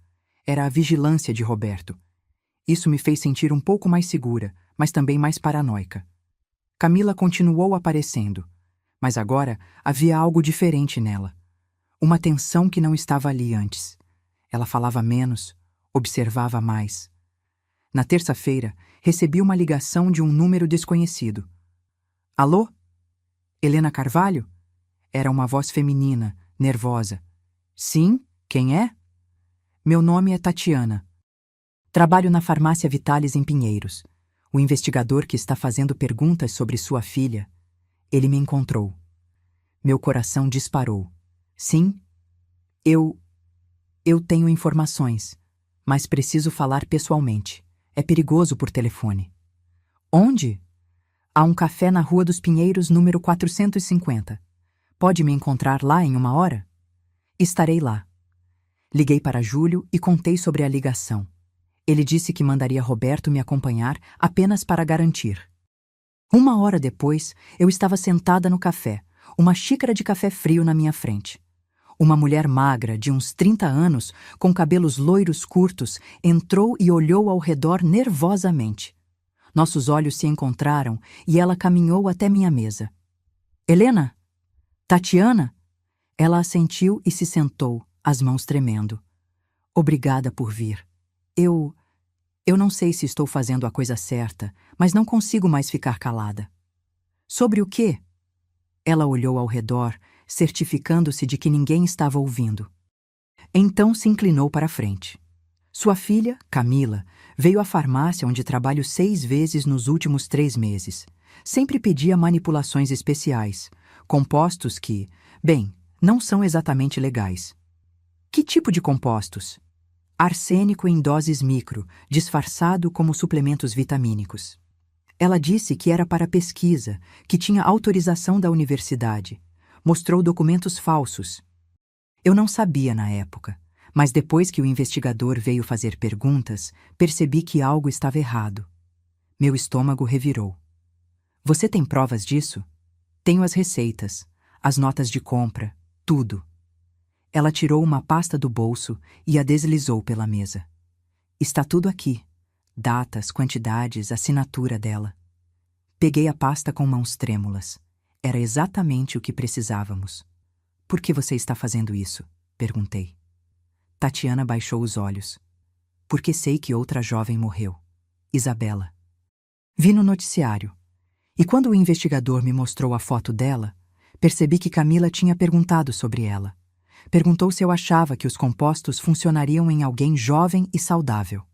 Era a vigilância de Roberto. Isso me fez sentir um pouco mais segura, mas também mais paranoica. Camila continuou aparecendo, mas agora havia algo diferente nela. Uma tensão que não estava ali antes. Ela falava menos, observava mais. Na terça-feira, recebi uma ligação de um número desconhecido. Alô? Helena Carvalho? Era uma voz feminina, nervosa. Sim? Quem é? Meu nome é Tatiana. Trabalho na farmácia Vitalis em Pinheiros. O investigador que está fazendo perguntas sobre sua filha. Ele me encontrou. Meu coração disparou. Sim? Eu tenho informações, mas preciso falar pessoalmente. É perigoso por telefone. Onde? Há um café na Rua dos Pinheiros, número 450. Pode me encontrar lá em 1 hora? Estarei lá. Liguei para Júlio e contei sobre a ligação. Ele disse que mandaria Roberto me acompanhar apenas para garantir. 1 hora depois, eu estava sentada no café, uma xícara de café frio na minha frente. Uma mulher magra, de uns 30 anos, com cabelos loiros curtos, entrou e olhou ao redor nervosamente. Nossos olhos se encontraram e ela caminhou até minha mesa. Helena? Tatiana? Ela assentiu e se sentou, as mãos tremendo. Obrigada por vir. Eu não sei se estou fazendo a coisa certa, mas não consigo mais ficar calada. Sobre o quê? Ela olhou ao redor, certificando-se de que ninguém estava ouvindo. Então se inclinou para a frente. Sua filha, Camila, veio à farmácia onde trabalho 6 vezes nos últimos 3 meses. Sempre pedia manipulações especiais, compostos que, bem, não são exatamente legais. Que tipo de compostos? Arsênico em doses micro, disfarçado como suplementos vitamínicos. Ela disse que era para pesquisa, que tinha autorização da universidade. Mostrou documentos falsos. Eu não sabia na época, mas depois que o investigador veio fazer perguntas, percebi que algo estava errado. Meu estômago revirou. Você tem provas disso? Tenho as receitas, as notas de compra, tudo. Ela tirou uma pasta do bolso e a deslizou pela mesa. Está tudo aqui. Datas, quantidades, assinatura dela. Peguei a pasta com mãos trêmulas. Era exatamente o que precisávamos. Por que você está fazendo isso? Perguntei. Tatiana baixou os olhos. Porque sei que outra jovem morreu. Isabela. Vi no noticiário. E quando o investigador me mostrou a foto dela, percebi que Camila tinha perguntado sobre ela. Perguntou se eu achava que os compostos funcionariam em alguém jovem e saudável.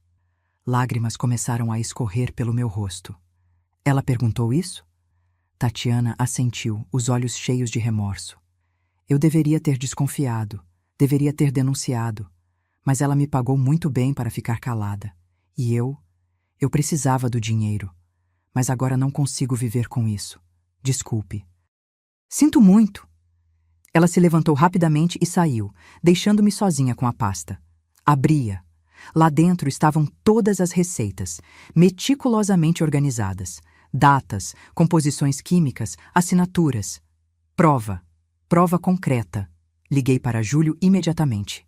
Lágrimas começaram a escorrer pelo meu rosto. Ela perguntou isso? Tatiana assentiu, os olhos cheios de remorso. Eu deveria ter desconfiado, deveria ter denunciado, mas ela me pagou muito bem para ficar calada. E eu precisava do dinheiro, mas agora não consigo viver com isso. Desculpe. Sinto muito. Ela se levantou rapidamente e saiu, deixando-me sozinha com a pasta. Abria. Lá dentro estavam todas as receitas, meticulosamente organizadas. Datas, composições químicas, assinaturas. Prova concreta. Liguei para Júlio imediatamente.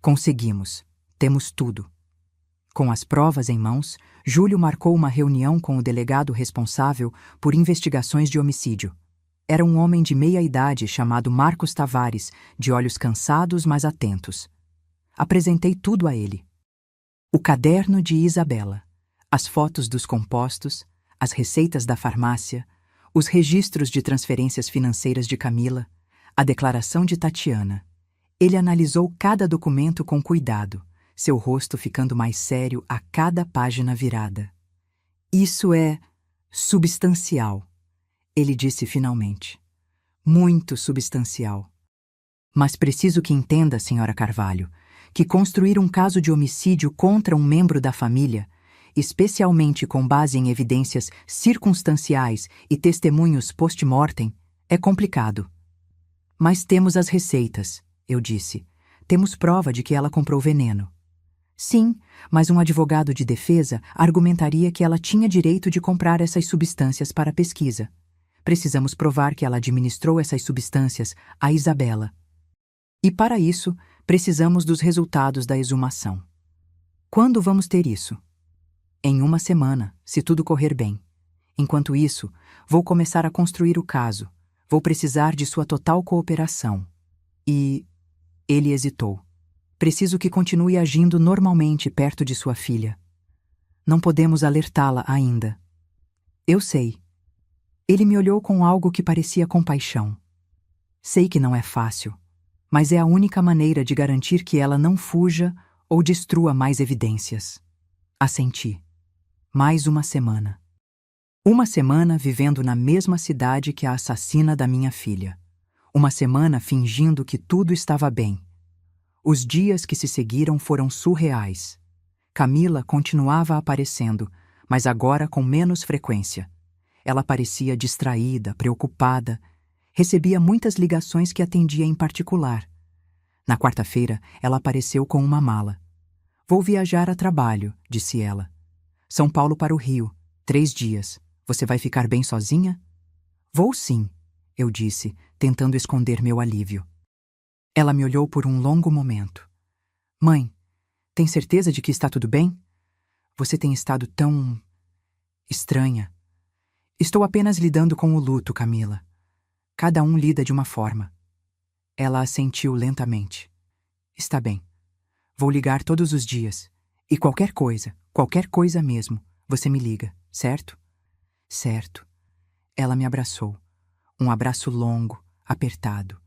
Conseguimos. Temos tudo. Com as provas em mãos, Júlio marcou uma reunião com o delegado responsável por investigações de homicídio. Era um homem de meia idade chamado Marcos Tavares, de olhos cansados, mas atentos. Apresentei tudo a ele. O caderno de Isabela, as fotos dos compostos, as receitas da farmácia, os registros de transferências financeiras de Camila, a declaração de Tatiana. Ele analisou cada documento com cuidado, seu rosto ficando mais sério a cada página virada. Isso é substancial, ele disse finalmente. Muito substancial. Mas preciso que entenda, Sra. Carvalho, que construir um caso de homicídio contra um membro da família, especialmente com base em evidências circunstanciais e testemunhos post-mortem, é complicado. Mas temos as receitas, eu disse. Temos prova de que ela comprou veneno. Sim, mas um advogado de defesa argumentaria que ela tinha direito de comprar essas substâncias para pesquisa. Precisamos provar que ela administrou essas substâncias a Isabela. E para isso, precisamos dos resultados da exumação. Quando vamos ter isso? Em 1 semana, se tudo correr bem. Enquanto isso, vou começar a construir o caso. Vou precisar de sua total cooperação. E... Ele hesitou. Preciso que continue agindo normalmente perto de sua filha. Não podemos alertá-la ainda. Eu sei. Ele me olhou com algo que parecia compaixão. Sei que não é fácil, mas é a única maneira de garantir que ela não fuja ou destrua mais evidências. Assenti. Mais 1 semana. 1 semana vivendo na mesma cidade que a assassina da minha filha. 1 semana fingindo que tudo estava bem. Os dias que se seguiram foram surreais. Camila continuava aparecendo, mas agora com menos frequência. Ela parecia distraída, preocupada. Recebia muitas ligações que atendia em particular. Na quarta-feira, ela apareceu com uma mala. Vou viajar a trabalho, disse ela. São Paulo para o Rio, 3 dias. Você vai ficar bem sozinha? Vou sim, eu disse, tentando esconder meu alívio. Ela me olhou por um longo momento. Mãe, tem certeza de que está tudo bem? Você tem estado tão... estranha. Estou apenas lidando com o luto, Camila. Cada um lida de uma forma. Ela assentiu lentamente. Está bem. Vou ligar todos os dias. E qualquer coisa mesmo, você me liga, certo? Certo. Ela me abraçou. Um abraço longo, apertado.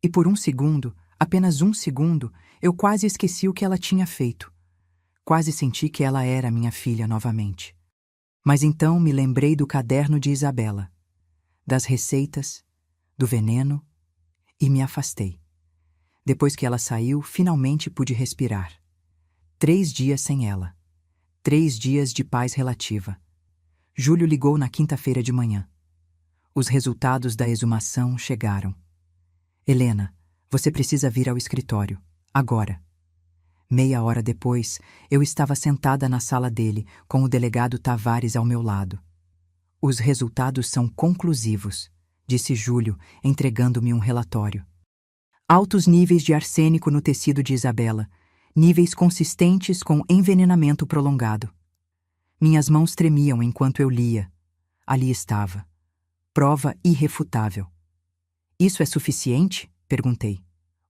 E por 1 segundo, apenas 1 segundo, eu quase esqueci o que ela tinha feito. Quase senti que ela era minha filha novamente. Mas então me lembrei do caderno de Isabela, das receitas, do veneno, e me afastei. Depois que ela saiu, finalmente pude respirar. 3 dias sem ela. 3 dias de paz relativa. Júlio ligou na quinta-feira de manhã. Os resultados da exumação chegaram. Helena, você precisa vir ao escritório, agora. Meia hora depois, eu estava sentada na sala dele, com o delegado Tavares ao meu lado. Os resultados são conclusivos, disse Júlio, entregando-me um relatório. Altos níveis de arsênico no tecido de Isabela, níveis consistentes com envenenamento prolongado. Minhas mãos tremiam enquanto eu lia. Ali estava. Prova irrefutável. Isso é suficiente? Perguntei.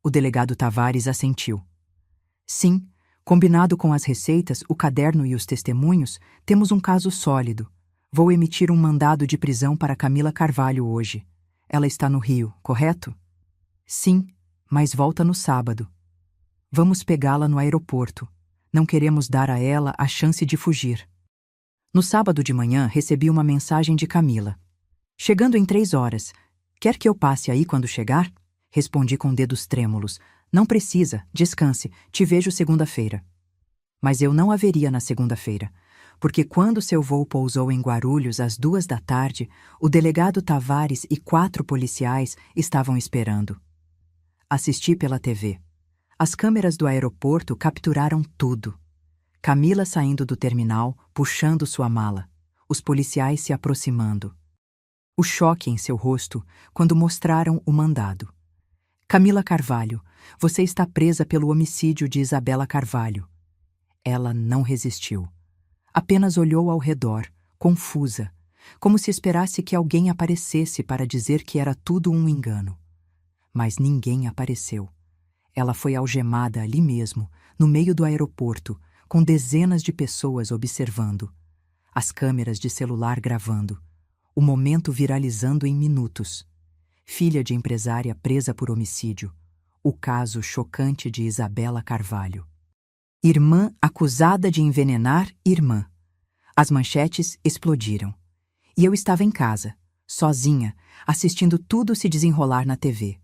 O delegado Tavares assentiu. Sim, combinado com as receitas, o caderno e os testemunhos, temos um caso sólido. Vou emitir um mandado de prisão para Camila Carvalho hoje. Ela está no Rio, correto? Sim, mas volta no sábado. Vamos pegá-la no aeroporto. Não queremos dar a ela a chance de fugir. No sábado de manhã, recebi uma mensagem de Camila. Chegando em 3 horas. Quer que eu passe aí quando chegar? Respondi com dedos trêmulos. Não precisa, descanse, te vejo segunda-feira. Mas eu não a veria na segunda-feira, porque quando seu voo pousou em Guarulhos às 2 da tarde, o delegado Tavares e 4 policiais estavam esperando. Assisti pela TV. As câmeras do aeroporto capturaram tudo. Camila saindo do terminal, puxando sua mala. Os policiais se aproximando. O choque em seu rosto quando mostraram o mandado. Camila Carvalho, você está presa pelo homicídio de Isabela Carvalho. Ela não resistiu. Apenas olhou ao redor, confusa, como se esperasse que alguém aparecesse para dizer que era tudo um engano. Mas ninguém apareceu. Ela foi algemada ali mesmo, no meio do aeroporto, com dezenas de pessoas observando. As câmeras de celular gravando. O momento viralizando em minutos. Filha de empresária presa por homicídio. O caso chocante de Isabela Carvalho. Irmã acusada de envenenar irmã. As manchetes explodiram. E eu estava em casa, sozinha, assistindo tudo se desenrolar na TV.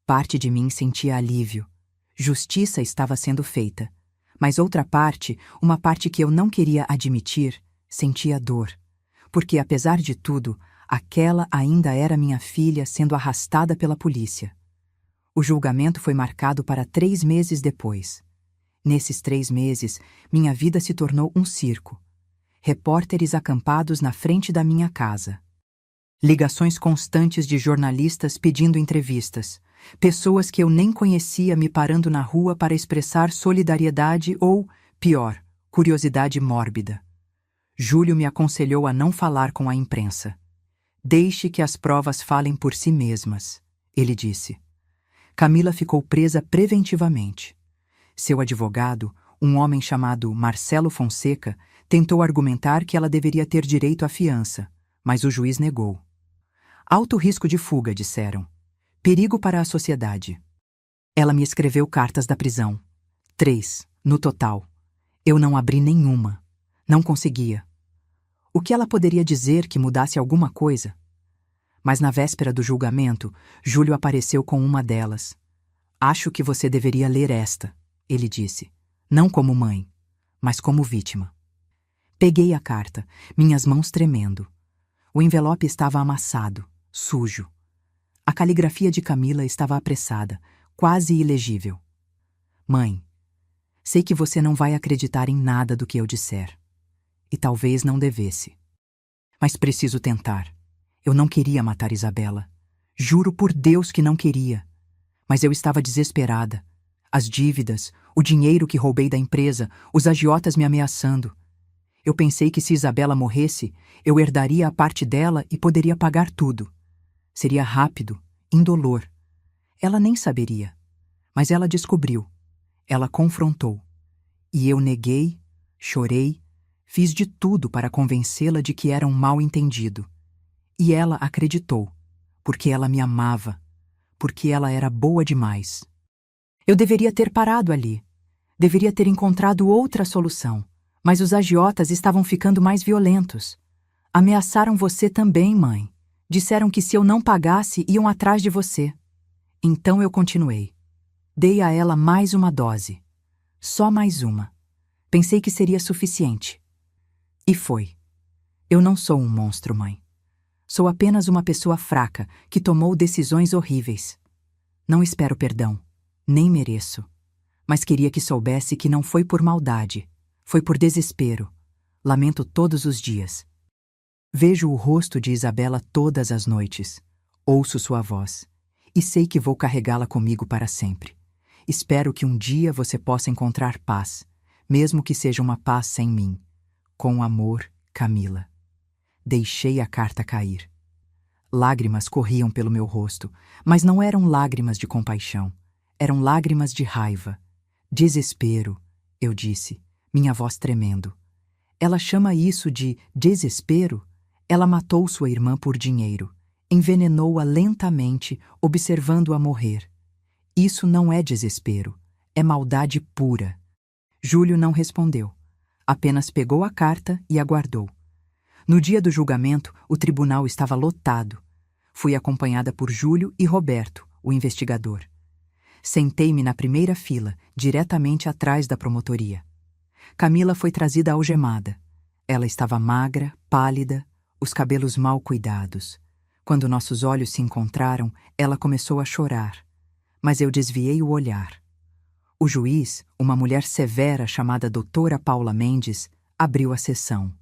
Parte de mim sentia alívio. Justiça estava sendo feita. Mas outra parte, uma parte que eu não queria admitir, sentia dor. Porque, apesar de tudo, aquela ainda era minha filha sendo arrastada pela polícia. O julgamento foi marcado para 3 meses depois. Nesses 3 meses, minha vida se tornou um circo. Repórteres acampados na frente da minha casa. Ligações constantes de jornalistas pedindo entrevistas. Pessoas que eu nem conhecia me parando na rua para expressar solidariedade ou, pior, curiosidade mórbida. Júlio me aconselhou a não falar com a imprensa. Deixe que as provas falem por si mesmas, ele disse. Camila ficou presa preventivamente. Seu advogado, um homem chamado Marcelo Fonseca, tentou argumentar que ela deveria ter direito à fiança, mas o juiz negou. Alto risco de fuga, disseram. Perigo para a sociedade. Ela me escreveu cartas da prisão. 3, no total. Eu não abri nenhuma. Não conseguia. O que ela poderia dizer que mudasse alguma coisa? Mas na véspera do julgamento, Júlio apareceu com uma delas. Acho que você deveria ler esta, ele disse. Não como mãe, mas como vítima. Peguei a carta, minhas mãos tremendo. O envelope estava amassado, sujo. A caligrafia de Camila estava apressada, quase ilegível. Mãe, sei que você não vai acreditar em nada do que eu disser. E talvez não devesse. Mas preciso tentar. Eu não queria matar Isabela. Juro por Deus que não queria. Mas eu estava desesperada. As dívidas, o dinheiro que roubei da empresa, os agiotas me ameaçando. Eu pensei que se Isabela morresse, eu herdaria a parte dela e poderia pagar tudo. Seria rápido, indolor. Ela nem saberia. Mas ela descobriu. Ela confrontou. E eu neguei, chorei, fiz de tudo para convencê-la de que era um mal-entendido. E ela acreditou, porque ela me amava, porque ela era boa demais. Eu deveria ter parado ali. Deveria ter encontrado outra solução. Mas os agiotas estavam ficando mais violentos. Ameaçaram você também, mãe. Disseram que se eu não pagasse, iam atrás de você. Então eu continuei. Dei a ela mais uma dose. Só mais uma. Pensei que seria suficiente. E foi. Eu não sou um monstro, mãe. Sou apenas uma pessoa fraca que tomou decisões horríveis. Não espero perdão. Nem mereço. Mas queria que soubesse que não foi por maldade. Foi por desespero. Lamento todos os dias. Vejo o rosto de Isabela todas as noites. Ouço sua voz. E sei que vou carregá-la comigo para sempre. Espero que um dia você possa encontrar paz, mesmo que seja uma paz sem mim. Com amor, Camila. Deixei a carta cair. Lágrimas corriam pelo meu rosto, mas não eram lágrimas de compaixão. eram lágrimas de raiva. Desespero, eu disse, minha voz tremendo. Ela chama isso de desespero? Ela matou sua irmã por dinheiro. Envenenou-a lentamente, observando-a morrer. Isso não é desespero, é maldade pura. Júlio não respondeu. Apenas pegou a carta e aguardou. No dia do julgamento, o tribunal estava lotado. Fui acompanhada por Júlio e Roberto, o investigador. Sentei-me na primeira fila, diretamente atrás da promotoria. Camila foi trazida algemada. Ela estava magra, pálida, os cabelos mal cuidados. Quando nossos olhos se encontraram, ela começou a chorar. Mas eu desviei o olhar. O juiz, uma mulher severa chamada Doutora Paula Mendes, abriu a sessão.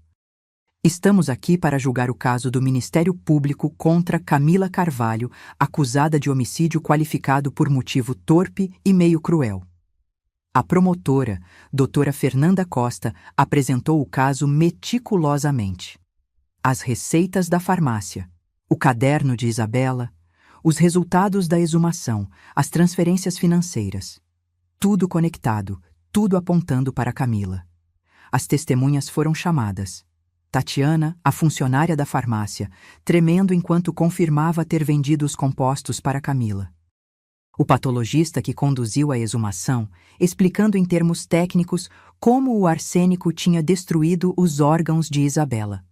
Estamos aqui para julgar o caso do Ministério Público contra Camila Carvalho, acusada de homicídio qualificado por motivo torpe e meio cruel. A promotora, doutora Fernanda Costa, apresentou o caso meticulosamente. As receitas da farmácia, o caderno de Isabela, os resultados da exumação, as transferências financeiras. Tudo conectado, tudo apontando para Camila. As testemunhas foram chamadas. Tatiana, a funcionária da farmácia, tremendo enquanto confirmava ter vendido os compostos para Camila. O patologista que conduziu a exumação, explicando em termos técnicos como o arsênico tinha destruído os órgãos de Isabela.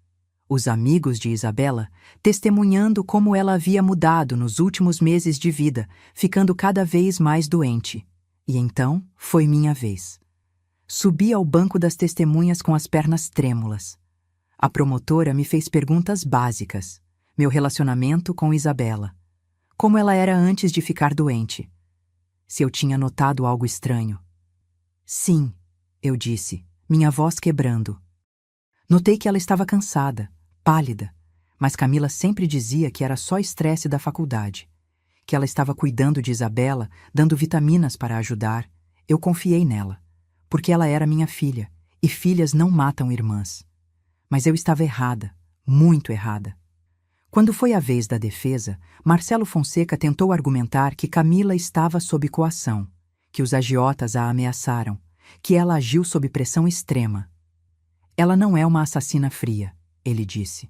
Os amigos de Isabela, testemunhando como ela havia mudado nos últimos meses de vida, ficando cada vez mais doente. E então foi minha vez. Subi ao banco das testemunhas com as pernas trêmulas. A promotora me fez perguntas básicas. Meu relacionamento com Isabela. Como ela era antes de ficar doente. Se eu tinha notado algo estranho. Sim, eu disse, minha voz quebrando. Notei que ela estava cansada, pálida, mas Camila sempre dizia que era só estresse da faculdade. Que ela estava cuidando de Isabela, dando vitaminas para ajudar. Eu confiei nela, porque ela era minha filha, e filhas não matam irmãs. Mas eu estava errada, muito errada. Quando foi a vez da defesa, Marcelo Fonseca tentou argumentar que Camila estava sob coação, que os agiotas a ameaçaram, que ela agiu sob pressão extrema. Ela não é uma assassina fria, ele disse.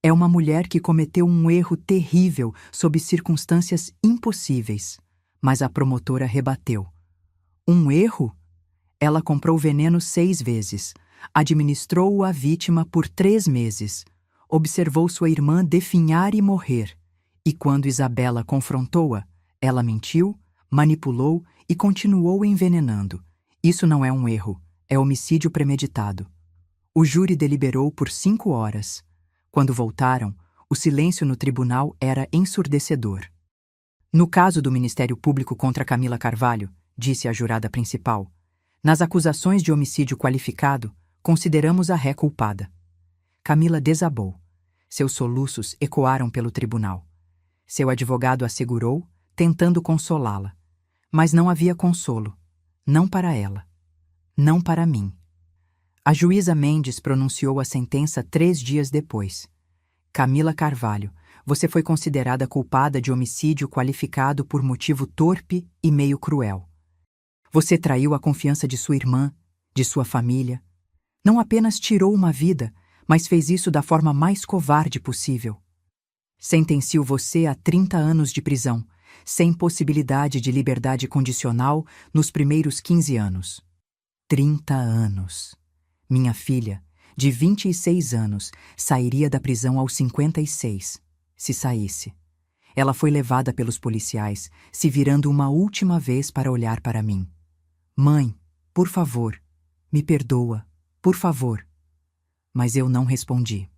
É uma mulher que cometeu um erro terrível sob circunstâncias impossíveis, mas a promotora rebateu. Um erro? Ela comprou veneno 6 vezes, administrou-o à vítima por 3 meses, observou sua irmã definhar e morrer, e quando Isabela confrontou-a, ela mentiu, manipulou e continuou envenenando. Isso não é um erro, é homicídio premeditado. O júri deliberou por 5 horas. Quando voltaram, o silêncio no tribunal era ensurdecedor. No caso do Ministério Público contra Camila Carvalho, disse a jurada principal, nas acusações de homicídio qualificado, consideramos a ré culpada. Camila desabou. Seus soluços ecoaram pelo tribunal. Seu advogado assegurou, tentando consolá-la. Mas não havia consolo. Não para ela. Não para mim. A juíza Mendes pronunciou a sentença 3 dias depois. Camila Carvalho, você foi considerada culpada de homicídio qualificado por motivo torpe e meio cruel. Você traiu a confiança de sua irmã, de sua família. Não apenas tirou uma vida, mas fez isso da forma mais covarde possível. Sentencio você a 30 anos de prisão, sem possibilidade de liberdade condicional nos primeiros 15 anos. 30 anos. Minha filha, de 26 anos, sairia da prisão aos 56, se saísse. Ela foi levada pelos policiais, se virando uma última vez para olhar para mim. Mãe, por favor, me perdoa, por favor. Mas eu não respondi.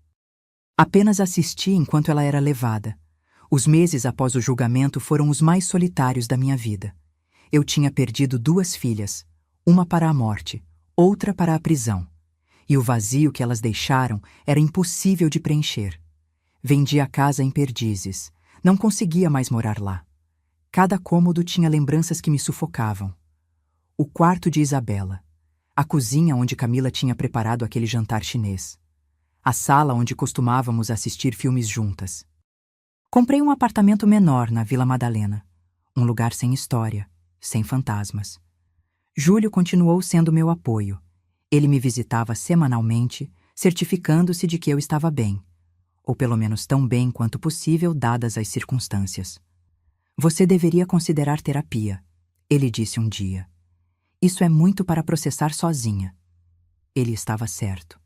Apenas assisti enquanto ela era levada. Os meses após o julgamento foram os mais solitários da minha vida. Eu tinha perdido 2 filhas, uma para a morte, outra para a prisão. E o vazio que elas deixaram era impossível de preencher. Vendi a casa em Perdizes. Não conseguia mais morar lá. Cada cômodo tinha lembranças que me sufocavam. O quarto de Isabela. A cozinha onde Camila tinha preparado aquele jantar chinês. A sala onde costumávamos assistir filmes juntas. Comprei um apartamento menor na Vila Madalena. Um lugar sem história. sem fantasmas. Júlio continuou sendo meu apoio. Ele me visitava semanalmente, certificando-se de que eu estava bem, ou pelo menos tão bem quanto possível dadas as circunstâncias. Você deveria considerar terapia, ele disse um dia. Isso é muito para processar sozinha. Ele estava certo.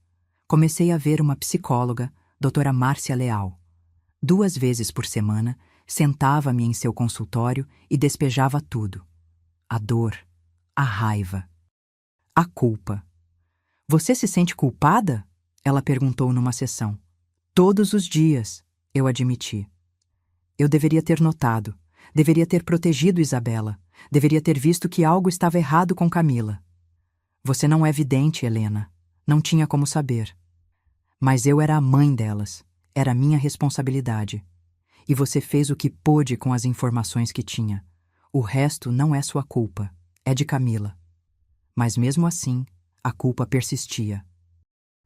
Comecei a ver uma psicóloga, doutora Márcia Leal. 2 vezes por semana, sentava-me em seu consultório e despejava tudo. A dor, a raiva, a culpa. Você se sente culpada? Ela perguntou numa sessão. Todos os dias, eu admiti. Eu deveria ter notado, deveria ter protegido Isabela, deveria ter visto que algo estava errado com Camila. Você não é vidente, Helena. Não tinha como saber. Mas eu era a mãe delas. Era minha responsabilidade. E você fez o que pôde com as informações que tinha. O resto não é sua culpa. É de Camila. Mas mesmo assim, a culpa persistia.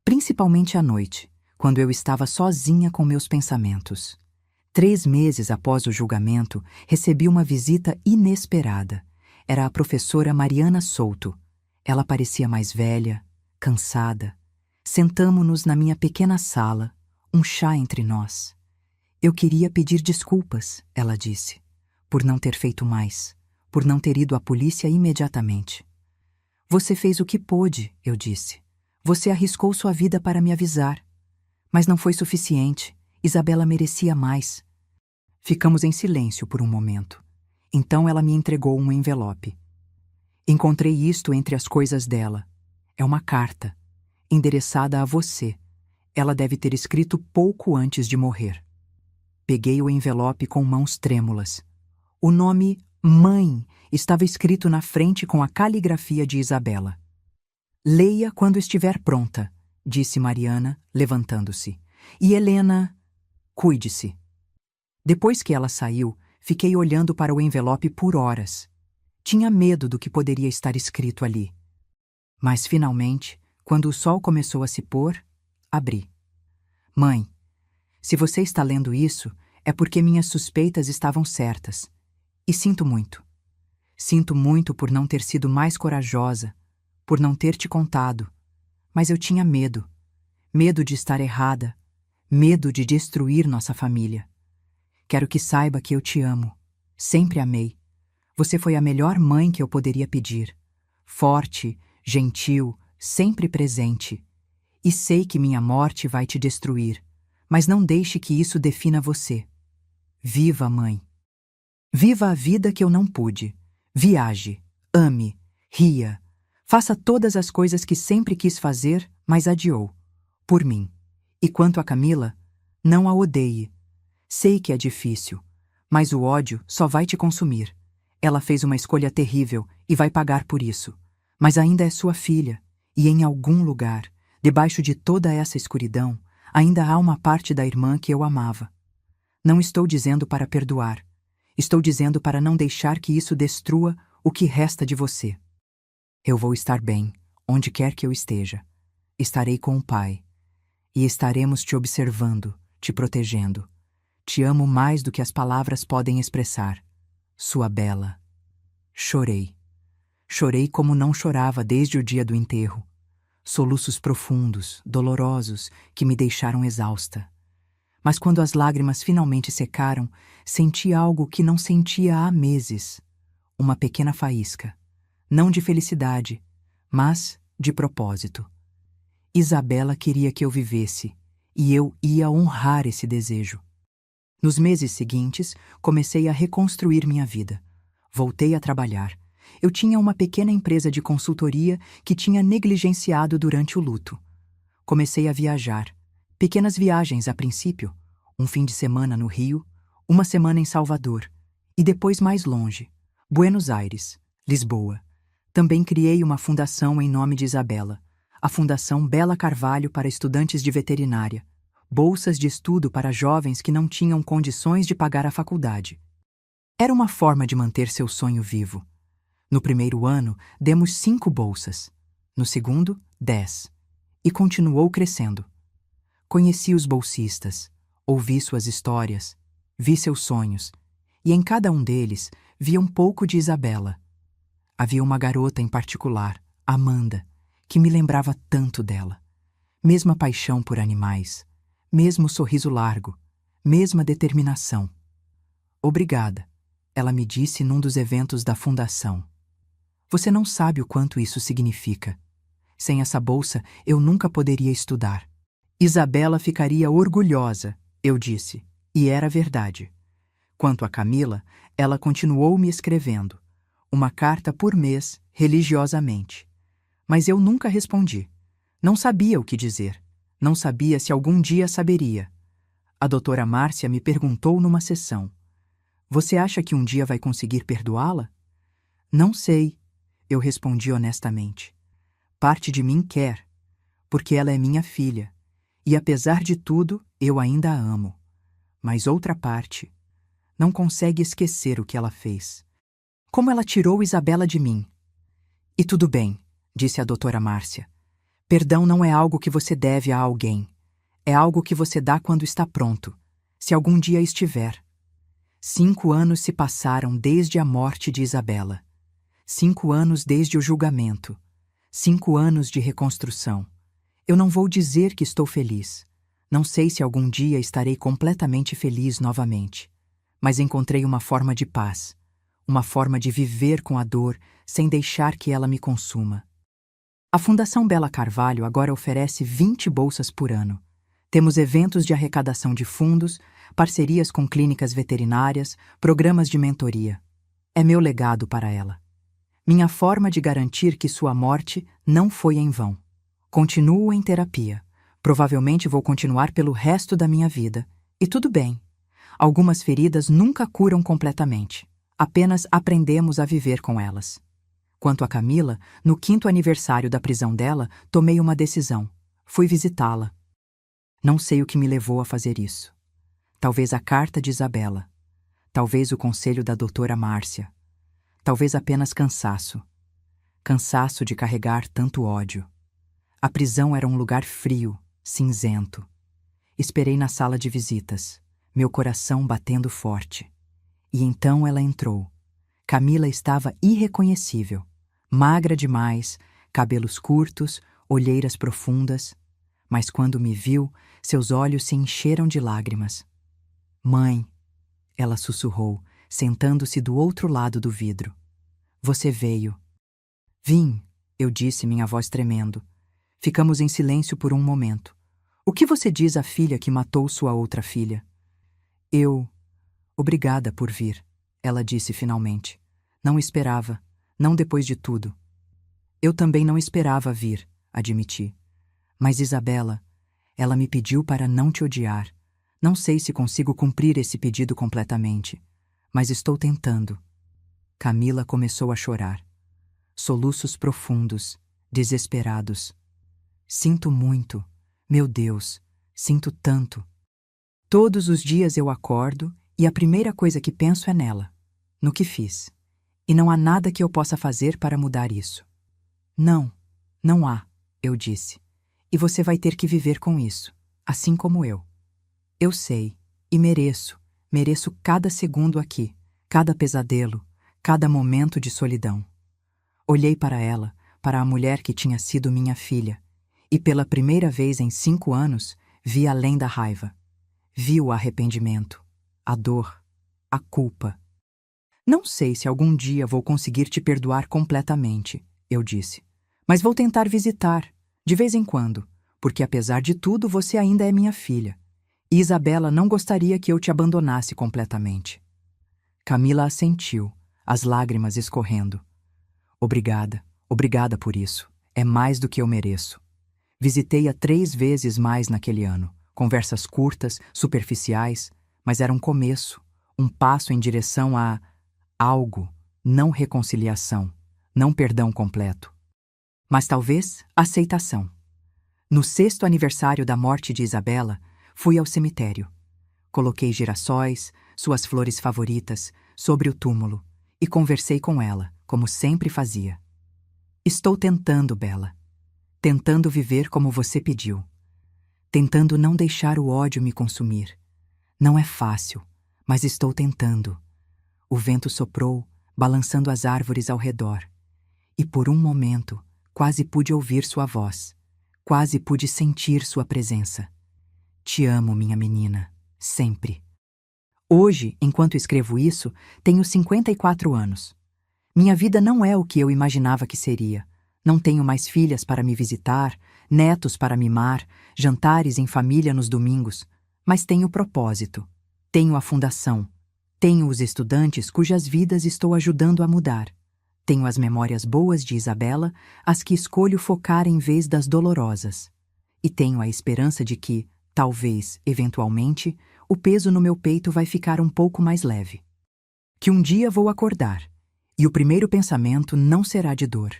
Principalmente à noite, quando eu estava sozinha com meus pensamentos. 3 meses após o julgamento, recebi uma visita inesperada. Era a professora Mariana Souto. Ela parecia mais velha, cansada. Sentamo-nos na minha pequena sala, um chá entre nós. Eu queria pedir desculpas, ela disse, por não ter feito mais, por não ter ido à polícia imediatamente. Você fez o que pôde, eu disse. Você arriscou sua vida para me avisar. Mas não foi suficiente. Isabela merecia mais. Ficamos em silêncio por um momento. Então ela me entregou um envelope. Encontrei isto entre as coisas dela. É uma carta, endereçada a você. Ela deve ter escrito pouco antes de morrer. Peguei o envelope com mãos trêmulas. O nome Mãe estava escrito na frente com a caligrafia de Isabela. Leia quando estiver pronta, disse Mariana, levantando-se. E Helena, cuide-se. Depois que ela saiu, fiquei olhando para o envelope por horas. Tinha medo do que poderia estar escrito ali. Mas, finalmente, quando o sol começou a se pôr, abri. Mãe, se você está lendo isso, é porque minhas suspeitas estavam certas. E sinto muito. Sinto muito por não ter sido mais corajosa, por não ter te contado. Mas eu tinha medo. Medo de estar errada. Medo de destruir nossa família. Quero que saiba que eu te amo. Sempre amei. Você foi a melhor mãe que eu poderia pedir. Forte, gentil, sempre presente. E sei que minha morte vai te destruir, mas não deixe que isso defina você. Viva, mãe. Viva a vida que eu não pude. Viaje, ame, ria. Faça todas as coisas que sempre quis fazer, mas adiou. Por mim. E quanto a Camila, não a odeie. Sei que é difícil, mas o ódio só vai te consumir. Ela fez uma escolha terrível e vai pagar por isso. Mas ainda é sua filha, e em algum lugar, debaixo de toda essa escuridão, ainda há uma parte da irmã que eu amava. Não estou dizendo para perdoar. Estou dizendo para não deixar que isso destrua o que resta de você. Eu vou estar bem, onde quer que eu esteja. Estarei com o Pai. E estaremos te observando, te protegendo. Te amo mais do que as palavras podem expressar. Sua Bela. Chorei. Chorei como não chorava desde o dia do enterro. Soluços profundos, dolorosos, que me deixaram exausta. Mas quando as lágrimas finalmente secaram, senti algo que não sentia há meses. Uma pequena faísca. Não de felicidade, mas de propósito. Isabela queria que eu vivesse, e eu ia honrar esse desejo. Nos meses seguintes, comecei a reconstruir minha vida. Voltei a trabalhar. Eu tinha uma pequena empresa de consultoria que tinha negligenciado durante o luto. Comecei a viajar. Pequenas viagens a princípio. Um fim de semana no Rio, uma semana em Salvador. E depois mais longe. Buenos Aires, Lisboa. Também criei uma fundação em nome de Isabela. A Fundação Bela Carvalho para estudantes de veterinária. Bolsas de estudo para jovens que não tinham condições de pagar a faculdade. Era uma forma de manter seu sonho vivo. No primeiro ano, demos 5 bolsas. No segundo, 10. E continuou crescendo. Conheci os bolsistas, ouvi suas histórias, vi seus sonhos, e em cada um deles vi um pouco de Isabela, Havia uma garota em particular, Amanda, que me lembrava tanto dela. Mesma paixão por animais, mesmo sorriso largo, mesma determinação. Obrigada, ela me disse num dos eventos da fundação. Você não sabe o quanto isso significa. Sem essa bolsa, eu nunca poderia estudar. Isabela ficaria orgulhosa, eu disse, e era verdade. Quanto a Camila, ela continuou me escrevendo, uma carta por mês, religiosamente. Mas eu nunca respondi. Não sabia o que dizer. Não sabia se algum dia saberia. A doutora Márcia me perguntou numa sessão: você acha que um dia vai conseguir perdoá-la? Não sei, eu respondi honestamente. Parte de mim quer, porque ela é minha filha, e apesar de tudo, eu ainda a amo. Mas outra parte não consegue esquecer o que ela fez. Como ela tirou Isabela de mim. E tudo bem, disse a doutora Márcia. Perdão não é algo que você deve a alguém. É algo que você dá quando está pronto, se algum dia estiver. 5 anos se passaram desde a morte de Isabela. 5 anos desde o julgamento. 5 anos de reconstrução. Eu não vou dizer que estou feliz. Não sei se algum dia estarei completamente feliz novamente. Mas encontrei uma forma de paz. Uma forma de viver com a dor sem deixar que ela me consuma. A Fundação Bela Carvalho agora oferece 20 bolsas por ano. Temos eventos de arrecadação de fundos, parcerias com clínicas veterinárias, programas de mentoria. É meu legado para ela. Minha forma de garantir que sua morte não foi em vão. Continuo em terapia. Provavelmente vou continuar pelo resto da minha vida. E tudo bem. Algumas feridas nunca curam completamente. Apenas aprendemos a viver com elas. Quanto a Camila, no 5º aniversário da prisão dela, tomei uma decisão. Fui visitá-la. Não sei o que me levou a fazer isso. Talvez a carta de Isabela. Talvez o conselho da doutora Márcia. Talvez apenas cansaço. Cansaço de carregar tanto ódio. A prisão era um lugar frio, cinzento. Esperei na sala de visitas, meu coração batendo forte. E então ela entrou. Camila estava irreconhecível. Magra demais, cabelos curtos, olheiras profundas. Mas quando me viu, seus olhos se encheram de lágrimas. Mãe, ela sussurrou, sentando-se do outro lado do vidro. Você veio. Vim, eu disse, minha voz tremendo. Ficamos em silêncio por um momento. O que você diz à filha que matou sua outra filha? Obrigada por vir, ela disse finalmente. Não esperava, não depois de tudo. Eu também não esperava vir, admiti. Mas Isabela, ela me pediu para não te odiar. Não sei se consigo cumprir esse pedido completamente, mas estou tentando. Camila começou a chorar. Soluços profundos, desesperados. Sinto muito, meu Deus, sinto tanto. Todos os dias eu acordo e a primeira coisa que penso é nela, no que fiz. E não há nada que eu possa fazer para mudar isso. Não, não há, eu disse. E você vai ter que viver com isso, assim como eu. Eu sei, e mereço cada segundo aqui, cada pesadelo, cada momento de solidão. Olhei para ela, para a mulher que tinha sido minha filha, e pela primeira vez em 5 anos, vi além da raiva. Vi o arrependimento, a dor, a culpa. Não sei se algum dia vou conseguir te perdoar completamente, eu disse. Mas vou tentar visitar, de vez em quando, porque apesar de tudo você ainda é minha filha. E Isabela não gostaria que eu te abandonasse completamente. Camila assentiu, as lágrimas escorrendo. Obrigada por isso. É mais do que eu mereço. Visitei-a 3 vezes mais naquele ano. Conversas curtas, superficiais, mas era um começo, um passo em direção a algo, não reconciliação, não perdão completo. Mas talvez aceitação. No 6º aniversário da morte de Isabela, fui ao cemitério. Coloquei girassóis, suas flores favoritas, sobre o túmulo e conversei com ela, como sempre fazia. Estou tentando, Bela. Tentando viver como você pediu. Tentando não deixar o ódio me consumir. Não é fácil, mas estou tentando. O vento soprou, balançando as árvores ao redor, E por um momento, quase pude ouvir sua voz. Quase pude sentir sua presença. Te amo, minha menina, sempre. Hoje, enquanto escrevo isso, tenho 54 anos. Minha vida não é o que eu imaginava que seria. Não tenho mais filhas para me visitar, netos para mimar, jantares em família nos domingos, mas tenho propósito. Tenho a fundação. Tenho os estudantes cujas vidas estou ajudando a mudar. Tenho as memórias boas de Isabela, as que escolho focar em vez das dolorosas. E tenho a esperança de que, talvez, eventualmente, o peso no meu peito vai ficar um pouco mais leve. Que um dia vou acordar, e o primeiro pensamento não será de dor.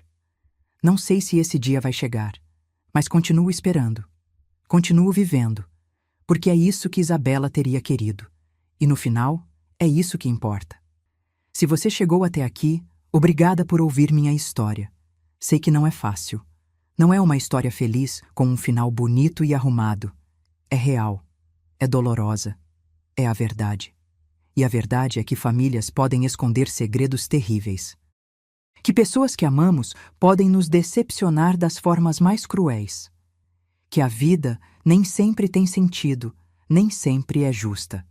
Não sei se esse dia vai chegar, mas continuo esperando. Continuo vivendo, porque é isso que Isabela teria querido. E no final, é isso que importa. Se você chegou até aqui, obrigada por ouvir minha história. Sei que não é fácil. Não é uma história feliz com um final bonito e arrumado. É real. É dolorosa. É a verdade. E a verdade é que famílias podem esconder segredos terríveis. Que pessoas que amamos podem nos decepcionar das formas mais cruéis. Que a vida nem sempre tem sentido, nem sempre é justa.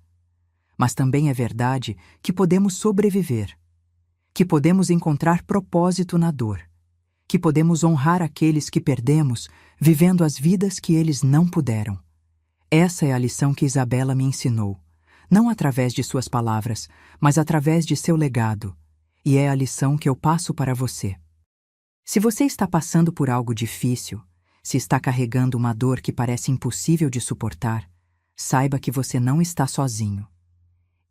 Mas também é verdade que podemos sobreviver. Que podemos encontrar propósito na dor. Que podemos honrar aqueles que perdemos, vivendo as vidas que eles não puderam. Essa é a lição que Isabela me ensinou, não através de suas palavras, mas através de seu legado, e é a lição que eu passo para você. Se você está passando por algo difícil, se está carregando uma dor que parece impossível de suportar, saiba que você não está sozinho,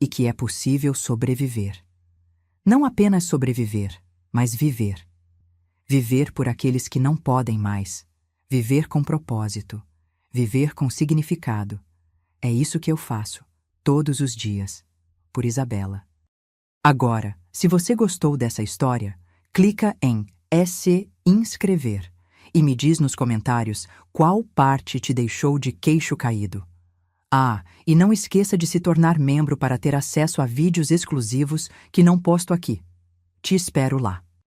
e que é possível sobreviver. Não apenas sobreviver, mas viver. Viver por aqueles que não podem mais. Viver com propósito. Viver com significado. É isso que eu faço, todos os dias, por Isabela. Agora, se você gostou dessa história, clica em se inscrever e me diz nos comentários qual parte te deixou de queixo caído. Ah, e não esqueça de se tornar membro para ter acesso a vídeos exclusivos que não posto aqui. Te espero lá.